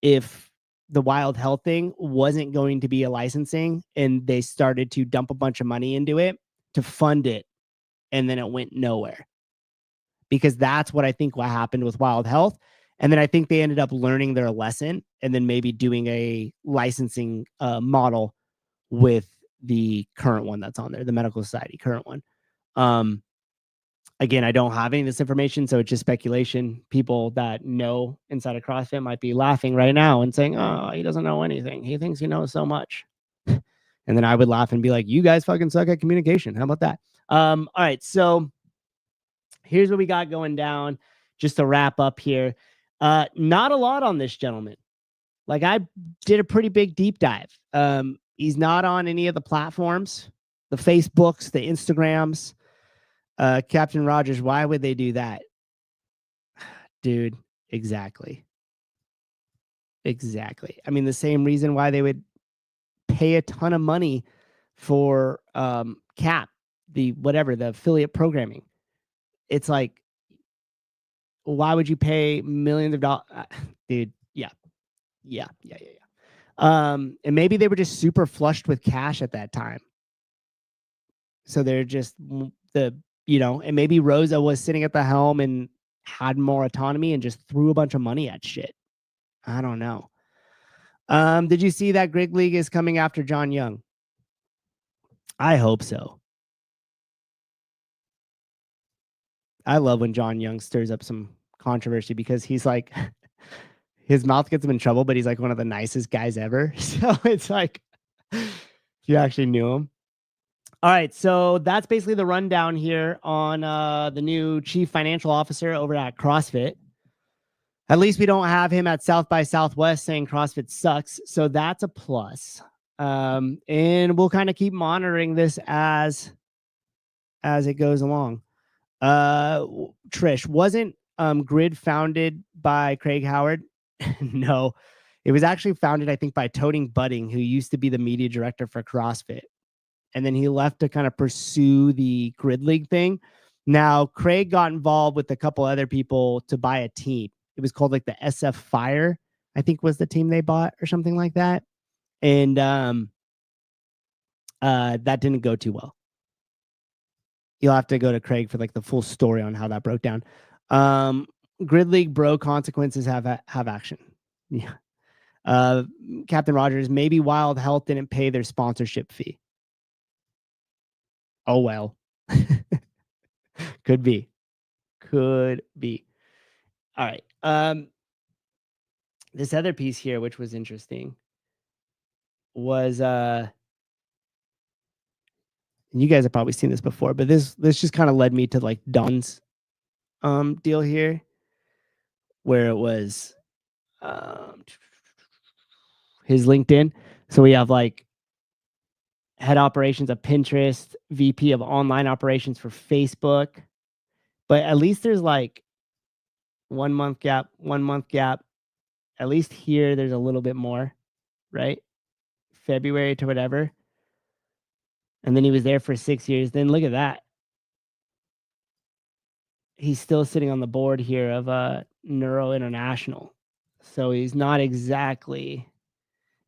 if the Wild Health thing wasn't going to be a licensing and they started to dump a bunch of money into it to fund it, and then it went nowhere? Because that's what I think what happened with Wild Health. And then I think they ended up learning their lesson and then maybe doing a licensing model with the current one that's on there, the Medical Society current one. Again, I don't have any of this information, so it's just speculation. People that know inside of CrossFit might be laughing right now and saying, "Oh, he doesn't know anything. He thinks he knows so much." And then I would laugh and be like, "You guys fucking suck at communication. How about that?" All right, so here's what we got going down. Just to wrap up here, not a lot on this gentleman. Like, I did a pretty big deep dive. He's not on any of the platforms, the Facebooks, the Instagrams. Captain Rogers, why would they do that? Dude, exactly. I mean, the same reason why they would pay a ton of money for CAP, the affiliate programming. It's like, why would you pay millions of dollars? Dude, yeah. And maybe they were just super flushed with cash at that time. So they're just and maybe Rosa was sitting at the helm and had more autonomy and just threw a bunch of money at shit. I don't know. Did you see that Grid League is coming after John Young? I hope so. I love when John Young stirs up some controversy because he's like, his mouth gets him in trouble, but he's like one of the nicest guys ever. So it's like, you actually knew him. All right, so that's basically the rundown here on the new chief financial officer over at CrossFit. At least we don't have him at South by Southwest saying CrossFit sucks, so that's a plus. And we'll kind of keep monitoring this as it goes along. Trish, wasn't Grid founded by Craig Howard? No, it was actually founded, I think, by Toting Budding, who used to be the media director for CrossFit. And then he left to kind of pursue the Grid League thing. Now, Craig got involved with a couple other people to buy a team. It was called like the SF Fire, I think was the team they bought or something like that. And that didn't go too well. You'll have to go to Craig for like the full story on how that broke down. Grid League bro consequences have action. Yeah. Captain Rogers, maybe Wild Health didn't pay their sponsorship fee. Oh, well. Could be. All right. This other piece here, which was interesting, was and you guys have probably seen this before, but this just kind of led me to like Don's deal here, where it was his LinkedIn. So we have like head operations of Pinterest, VP of online operations for Facebook. But at least there's like 1 month gap. At least here there's a little bit more, right? February to whatever. And then he was there for 6 years. Then look at that. He's still sitting on the board here of Neuro International. So he's not exactly,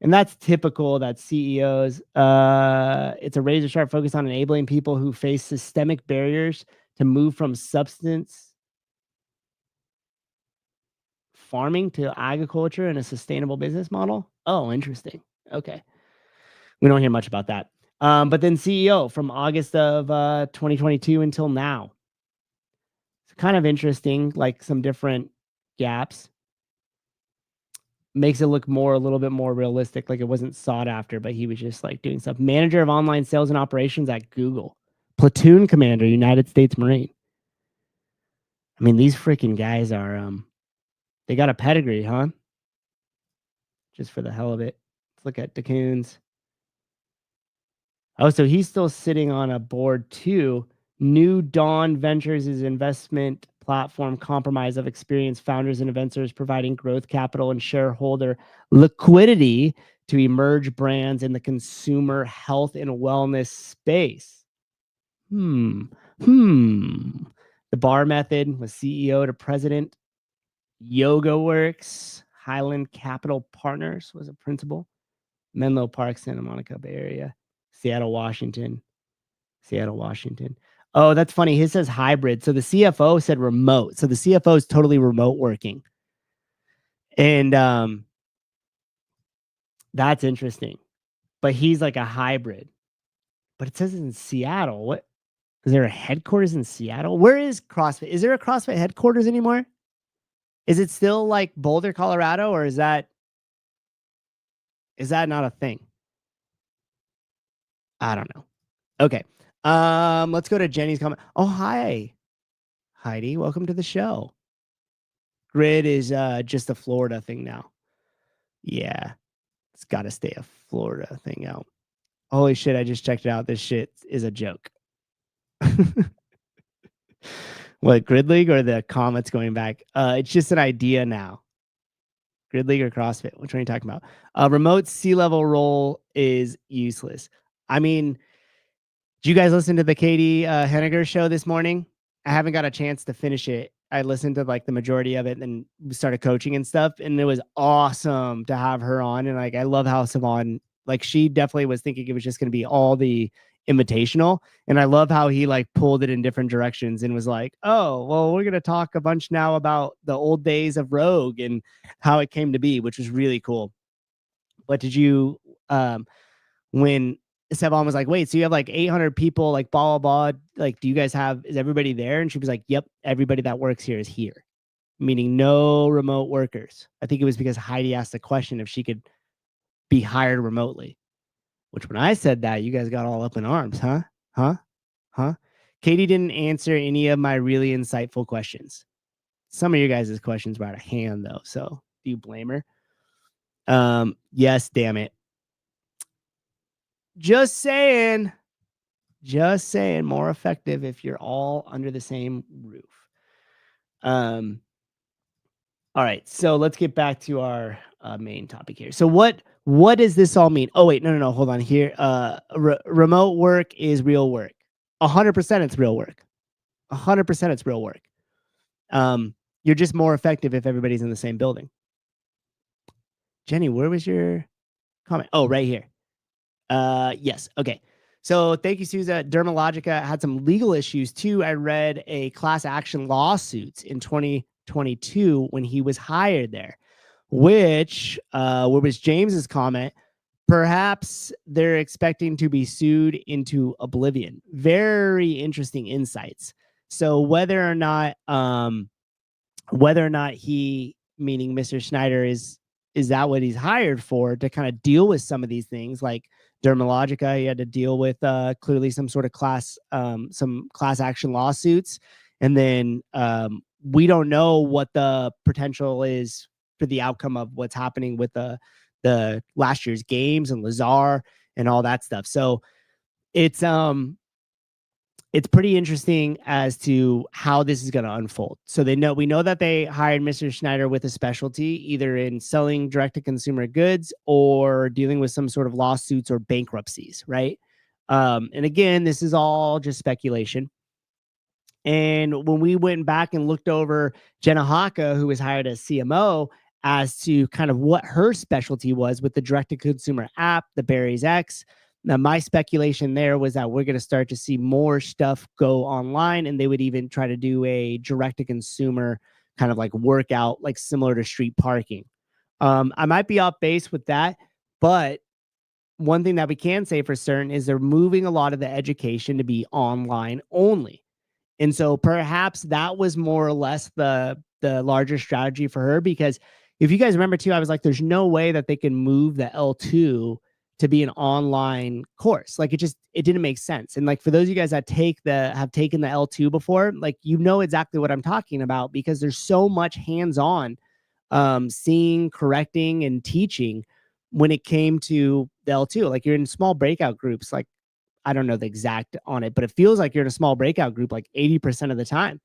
and that's typical that CEOs, it's a razor sharp focus on enabling people who face systemic barriers to move from substance farming to agriculture in a sustainable business model. Oh, interesting. Okay. We don't hear much about that. But then CEO from August of 2022 until now. It's kind of interesting, like some different gaps. Makes it look a little bit more realistic, like it wasn't sought after, but he was just like doing stuff. Manager of online sales and operations at Google. platoon commander, United States Marine. I mean, these freaking guys are, they got a pedigree, huh? Just for the hell of it. Let's look at DeCoons. Oh, so he's still sitting on a board too. New Dawn Ventures is investment platform compromise of experienced founders and investors providing growth capital and shareholder liquidity to emerge brands in the consumer health and wellness space. The Bar Method was CEO to president. Yoga Works, Highland Capital Partners was a principal. Menlo Park, Santa Monica Bay Area. Seattle, Washington. Oh, that's funny. His says hybrid. So the CFO said remote. So the CFO is totally remote working. And that's interesting. But he's like a hybrid. But it says it's in Seattle. What? Is there a headquarters in Seattle? Where is CrossFit? Is there a CrossFit headquarters anymore? Is it still like Boulder, Colorado, or is that not a thing? I don't know. Okay. Let's go to Jenny's comment. Oh, hi, Heidi. Welcome to the show. Grid is just a Florida thing now. Yeah. It's got to stay a Florida thing out. Holy shit, I just checked it out. This shit is a joke. What, Grid League or the comments going back? It's just an idea now. Grid League or CrossFit? Which one are you talking about? Remote C-level role is useless. I mean, did you guys listen to the Katie Henniger show this morning? I haven't got a chance to finish it. I listened to like the majority of it and then started coaching and stuff. And it was awesome to have her on. And like, I love how Savon, like she definitely was thinking it was just going to be all the invitational. And I love how he like pulled it in different directions and was like, oh, well, we're going to talk a bunch now about the old days of Rogue and how it came to be, which was really cool. But did you, when Sevon was like, wait, so you have like 800 people, like blah, blah, blah. Like, do you guys have, is everybody there? And she was like, yep, everybody that works here is here, meaning no remote workers. I think it was because Heidi asked the question if she could be hired remotely, which when I said that, you guys got all up in arms, huh? Katie didn't answer any of my really insightful questions. Some of you guys' questions were out of hand though. So do you blame her? Yes, damn it. Just saying, more effective if you're all under the same roof. All right, so let's get back to our main topic here. So what does this all mean? Oh wait, no, hold on here. Remote work is real work. 100% it's real work. 100% it's real work. You're just more effective if everybody's in the same building. Jenny, where was your comment? Oh, right here. Yes. Okay. So thank you, Souza. Dermalogica had some legal issues too. I read a class action lawsuits in 2022 when he was hired there, which, what was James's comment? Perhaps they're expecting to be sued into oblivion. Very interesting insights. So whether or not he, meaning Mr. Schneider, is that what he's hired for, to kind of deal with some of these things like Dermalogica? He had to deal with clearly some sort of some class action lawsuits. And then we don't know what the potential is for the outcome of what's happening with the last year's games and Lazar and all that stuff. So it's pretty interesting as to how this is going to unfold. So we know that they hired Mr. Schneider with a specialty, either in selling direct-to-consumer goods or dealing with some sort of lawsuits or bankruptcies, right? And again, this is all just speculation. And when we went back and looked over Jenna Haka, who was hired as CMO, as to kind of what her specialty was with the direct-to-consumer app, the Barry's X. Now, my speculation there was that we're going to start to see more stuff go online, and they would even try to do a direct-to-consumer kind of like workout, like similar to street parking. I might be off base with that, but one thing that we can say for certain is they're moving a lot of the education to be online only. And so perhaps that was more or less the larger strategy for her, because if you guys remember too, I was like, there's no way that they can move the L2 to be an online course. Like it didn't make sense. And like for those of you guys that have taken the L2 before, like you know exactly what I'm talking about, because there's so much hands-on seeing, correcting, and teaching when it came to the L2. Like you're in small breakout groups. Like I don't know the exact on it, but it feels like you're in a small breakout group like 80% of the time,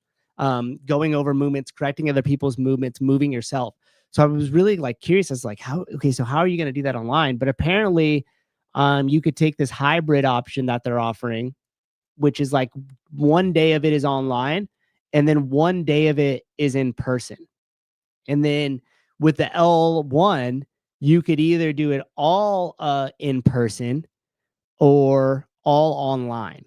going over movements, correcting other people's movements, moving yourself. So I was really like curious as like so how are you going to do that online? But apparently you could take this hybrid option that they're offering, which is like one day of it is online and then one day of it is in person. And then with the L1, you could either do it all in person or all online.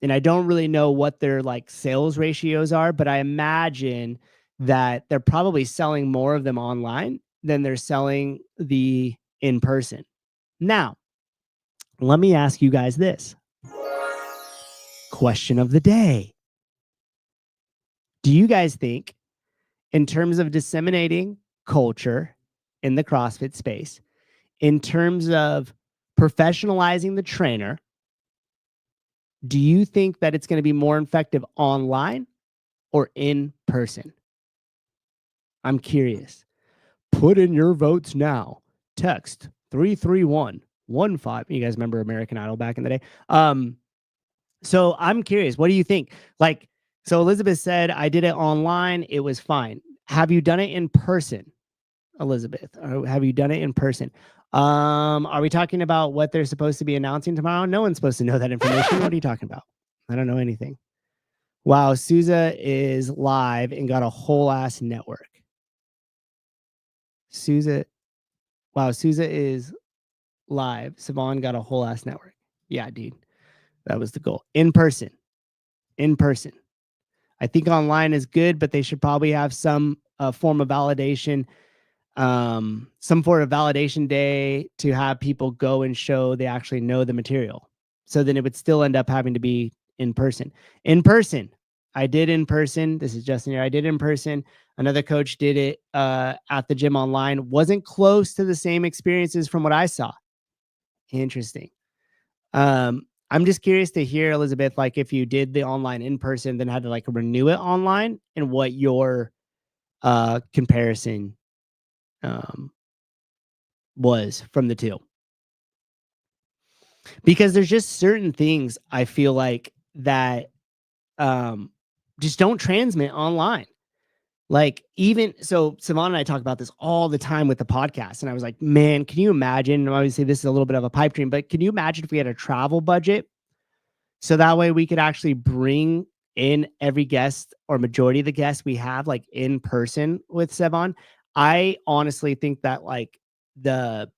And I don't really know what their like sales ratios are, but I imagine that they're probably selling more of them online than they're selling the in person. Now, let me ask you guys this question of the day. Do you guys think, in terms of disseminating culture in the CrossFit space, in terms of professionalizing the trainer, do you think that it's going to be more effective online or in person? I'm curious. Put in your votes now. Text 33115. You guys remember American Idol back in the day? So I'm curious. What do you think? Like, so Elizabeth said, I did it online. It was fine. Have you done it in person, Elizabeth? Or have you done it in person? Are we talking about what they're supposed to be announcing tomorrow? No one's supposed to know that information. What are you talking about? I don't know anything. Wow, Souza is live and got a whole ass network. Souza is live. Savon got a whole ass network. Yeah, dude. That was the goal. In person. I think online is good, but they should probably have some form of validation, some form of validation day to have people go and show they actually know the material. So then it would still end up having to be in person. I did in person. This is Justin here. I did in person. Another coach did it at the gym online. Wasn't close to the same experiences from what I saw. Interesting. I'm just curious to hear, Elizabeth, like if you did the online in person, then had to like renew it online, and what your comparison was from the two. Because there's just certain things I feel like that just don't transmit online. Like even so, Savon and I talk about this all the time with the podcast. And I was like, man, can you imagine? And obviously this is a little bit of a pipe dream, but can you imagine if we had a travel budget? So that way we could actually bring in every guest or majority of the guests we have like in person with Savon. I honestly think that like the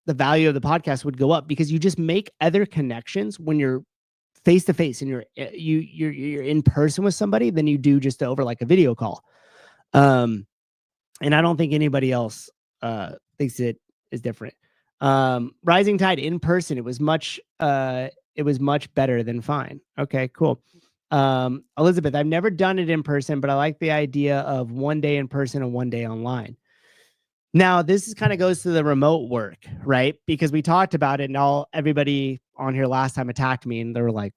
value of the podcast would go up, because you just make other connections when you're face to face and you're in person with somebody than you do just over like a video call. And I don't think anybody else thinks it is different. Rising Tide in person, it was much better than fine. Okay, cool. Elizabeth, I've never done it in person, but I like the idea of one day in person and one day online. Now, this kind of goes to the remote work, right? Because we talked about it, and everybody on here last time attacked me, and they were like,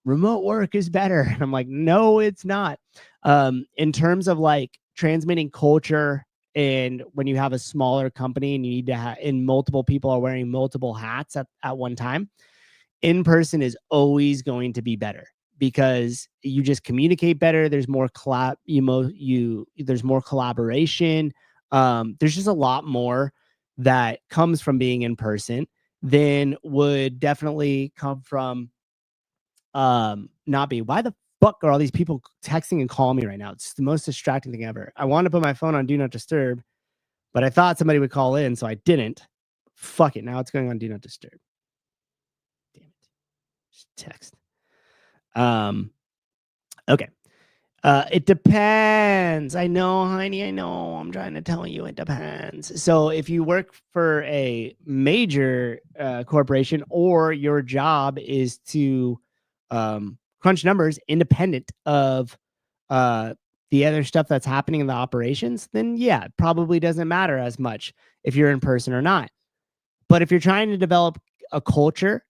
remote work is better. And I'm like, no, it's not. In terms of like transmitting culture, and when you have a smaller company and you need to have, and multiple people are wearing multiple hats at one time, in person is always going to be better, because you just communicate better. There's more there's more collaboration. There's just a lot more that comes from being in person than would definitely come from not be. Why the fuck are all these people texting and calling me right now? It's the most distracting thing ever. I wanted to put my phone on do not disturb, but I thought somebody would call in, so I didn't. Fuck it. Now it's going on do not disturb. Damn it. Just text. Okay. It depends. I know, Heini. I know. I'm trying to tell you it depends. So if you work for a major corporation, or your job is to crunch numbers independent of the other stuff that's happening in the operations, then yeah, it probably doesn't matter as much if you're in person or not. But if you're trying to develop a culture,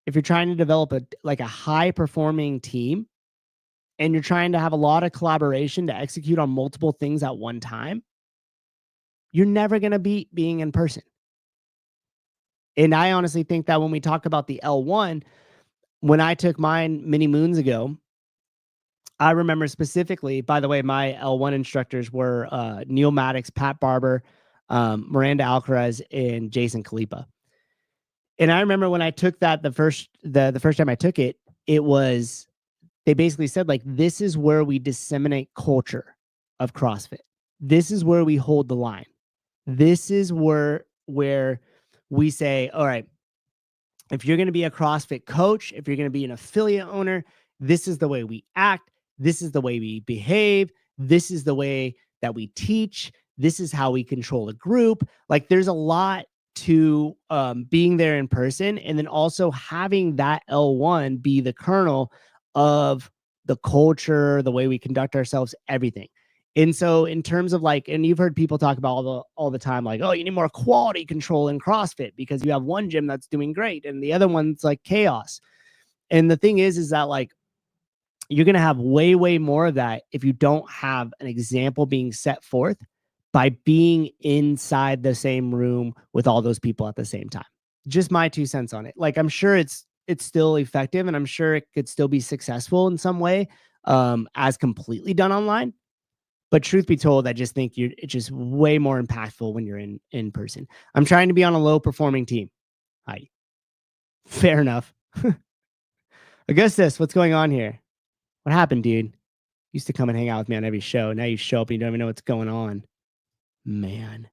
if you're trying to develop a high performing team, and you're trying to have a lot of collaboration to execute on multiple things at one time, you're never going to beat being in person. And I honestly think that when we talk about the L1, when I took mine many moons ago, I remember specifically, by the way, my L1 instructors were Neil Maddox, Pat Barber, Miranda Alcaraz, and Jason Khalipa. And I remember when I took that the first time I took it, it was, they basically said, like, this is where we disseminate culture of CrossFit. This is where we hold the line. This is where we say, all right, if you're going to be a CrossFit coach, if you're going to be an affiliate owner, this is the way we act. This is the way we behave. This is the way that we teach. This is how we control a group. Like, there's a lot to being there in person, and then also having that L1 be the kernel of the culture, the way we conduct ourselves, everything. And so in terms of like, and you've heard people talk about all the time, like, oh, you need more quality control in CrossFit because you have one gym that's doing great and the other one's like chaos. And the thing is that, like, you're going to have way, way more of that if you don't have an example being set forth by being inside the same room with all those people at the same time. Just my 2 cents on it. Like, I'm sure it's still effective, and I'm sure it could still be successful in some way as completely done online. But truth be told, I just think it's just way more impactful when you're in person. I'm trying to be on a low performing team. Hi. Fair enough. Augustus, what's going on here? What happened, dude? Used to come and hang out with me on every show. Now you show up and you don't even know what's going on. Man.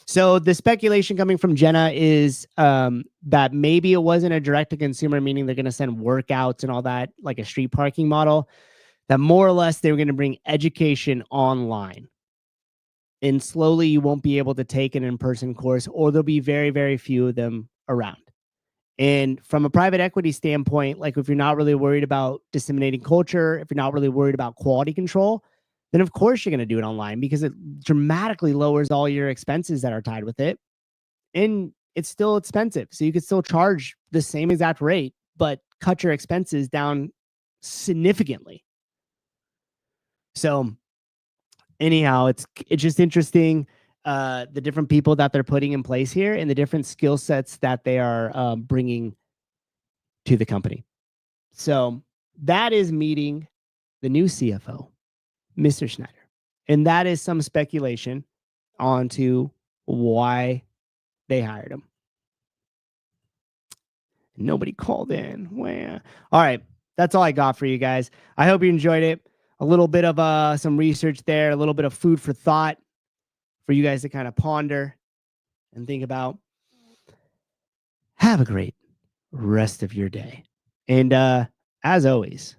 So the speculation coming from Jenna is that maybe it wasn't a direct-to-consumer, meaning they're going to send workouts and all that, like a street parking model, that more or less they were going to bring education online. And slowly you won't be able to take an in-person course, or there'll be very, very few of them around. And from a private equity standpoint, like, if you're not really worried about disseminating culture, if you're not really worried about quality control, then of course you're going to do it online, because it dramatically lowers all your expenses that are tied with it. And it's still expensive. So you could still charge the same exact rate, but cut your expenses down significantly. So anyhow, it's just interesting, the different people that they're putting in place here and the different skill sets that they are bringing to the company. So that is meeting the new CFO, Mr. Schneider. And that is some speculation onto why they hired him. Nobody called in. Wow. All right. That's all I got for you guys. I hope you enjoyed it. A little bit of some research there, a little bit of food for thought for you guys to kind of ponder and think about. Have a great rest of your day. And as always,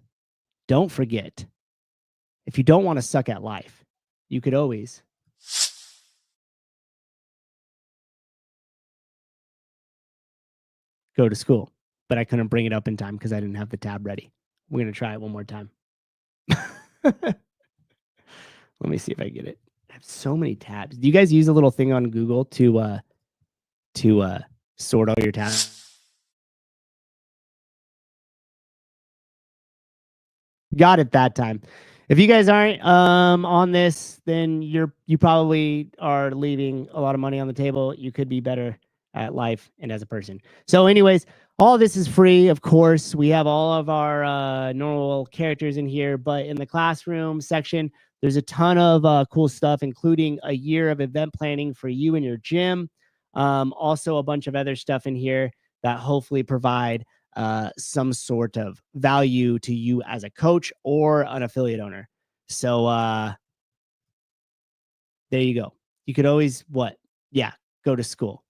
don't forget, if you don't want to suck at life, you could always go to school. But I couldn't bring it up in time because I didn't have the tab ready. We're going to try it one more time. Let me see if I get it. I have so many tabs. Do you guys use a little thing on Google to sort all your tabs? Got it that time. If you guys aren't on this, then you probably are leaving a lot of money on the table. You could be better at life and as a person. So anyways, all this is free, of course. We have all of our normal characters in here, but in the classroom section, there's a ton of cool stuff, including a year of event planning for you and your gym. Also a bunch of other stuff in here that hopefully provide some sort of value to you as a coach or an affiliate owner. So there you go. You could always go to school.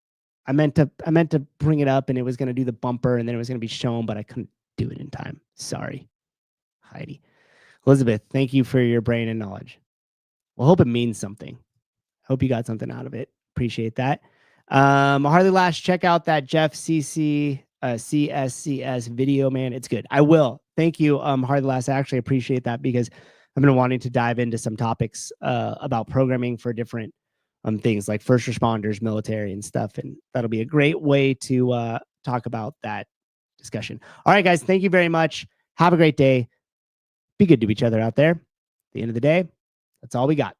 I meant to bring it up, and it was going to do the bumper, and then it was going to be shown, but I couldn't do it in time. Sorry, Heidi. Elizabeth, thank you for your brain and knowledge. Well, hope it means something. Hope you got something out of it. Appreciate that. Harley Lash, check out that Jeff CSCS video, man. It's good. I will. Thank you, Harley Lash. I actually appreciate that, because I've been wanting to dive into some topics about programming for different things like first responders, military, and stuff. And that'll be a great way to talk about that discussion. All right, guys, thank you very much. Have a great day. Be good to each other out there. At the end of the day, that's all we got.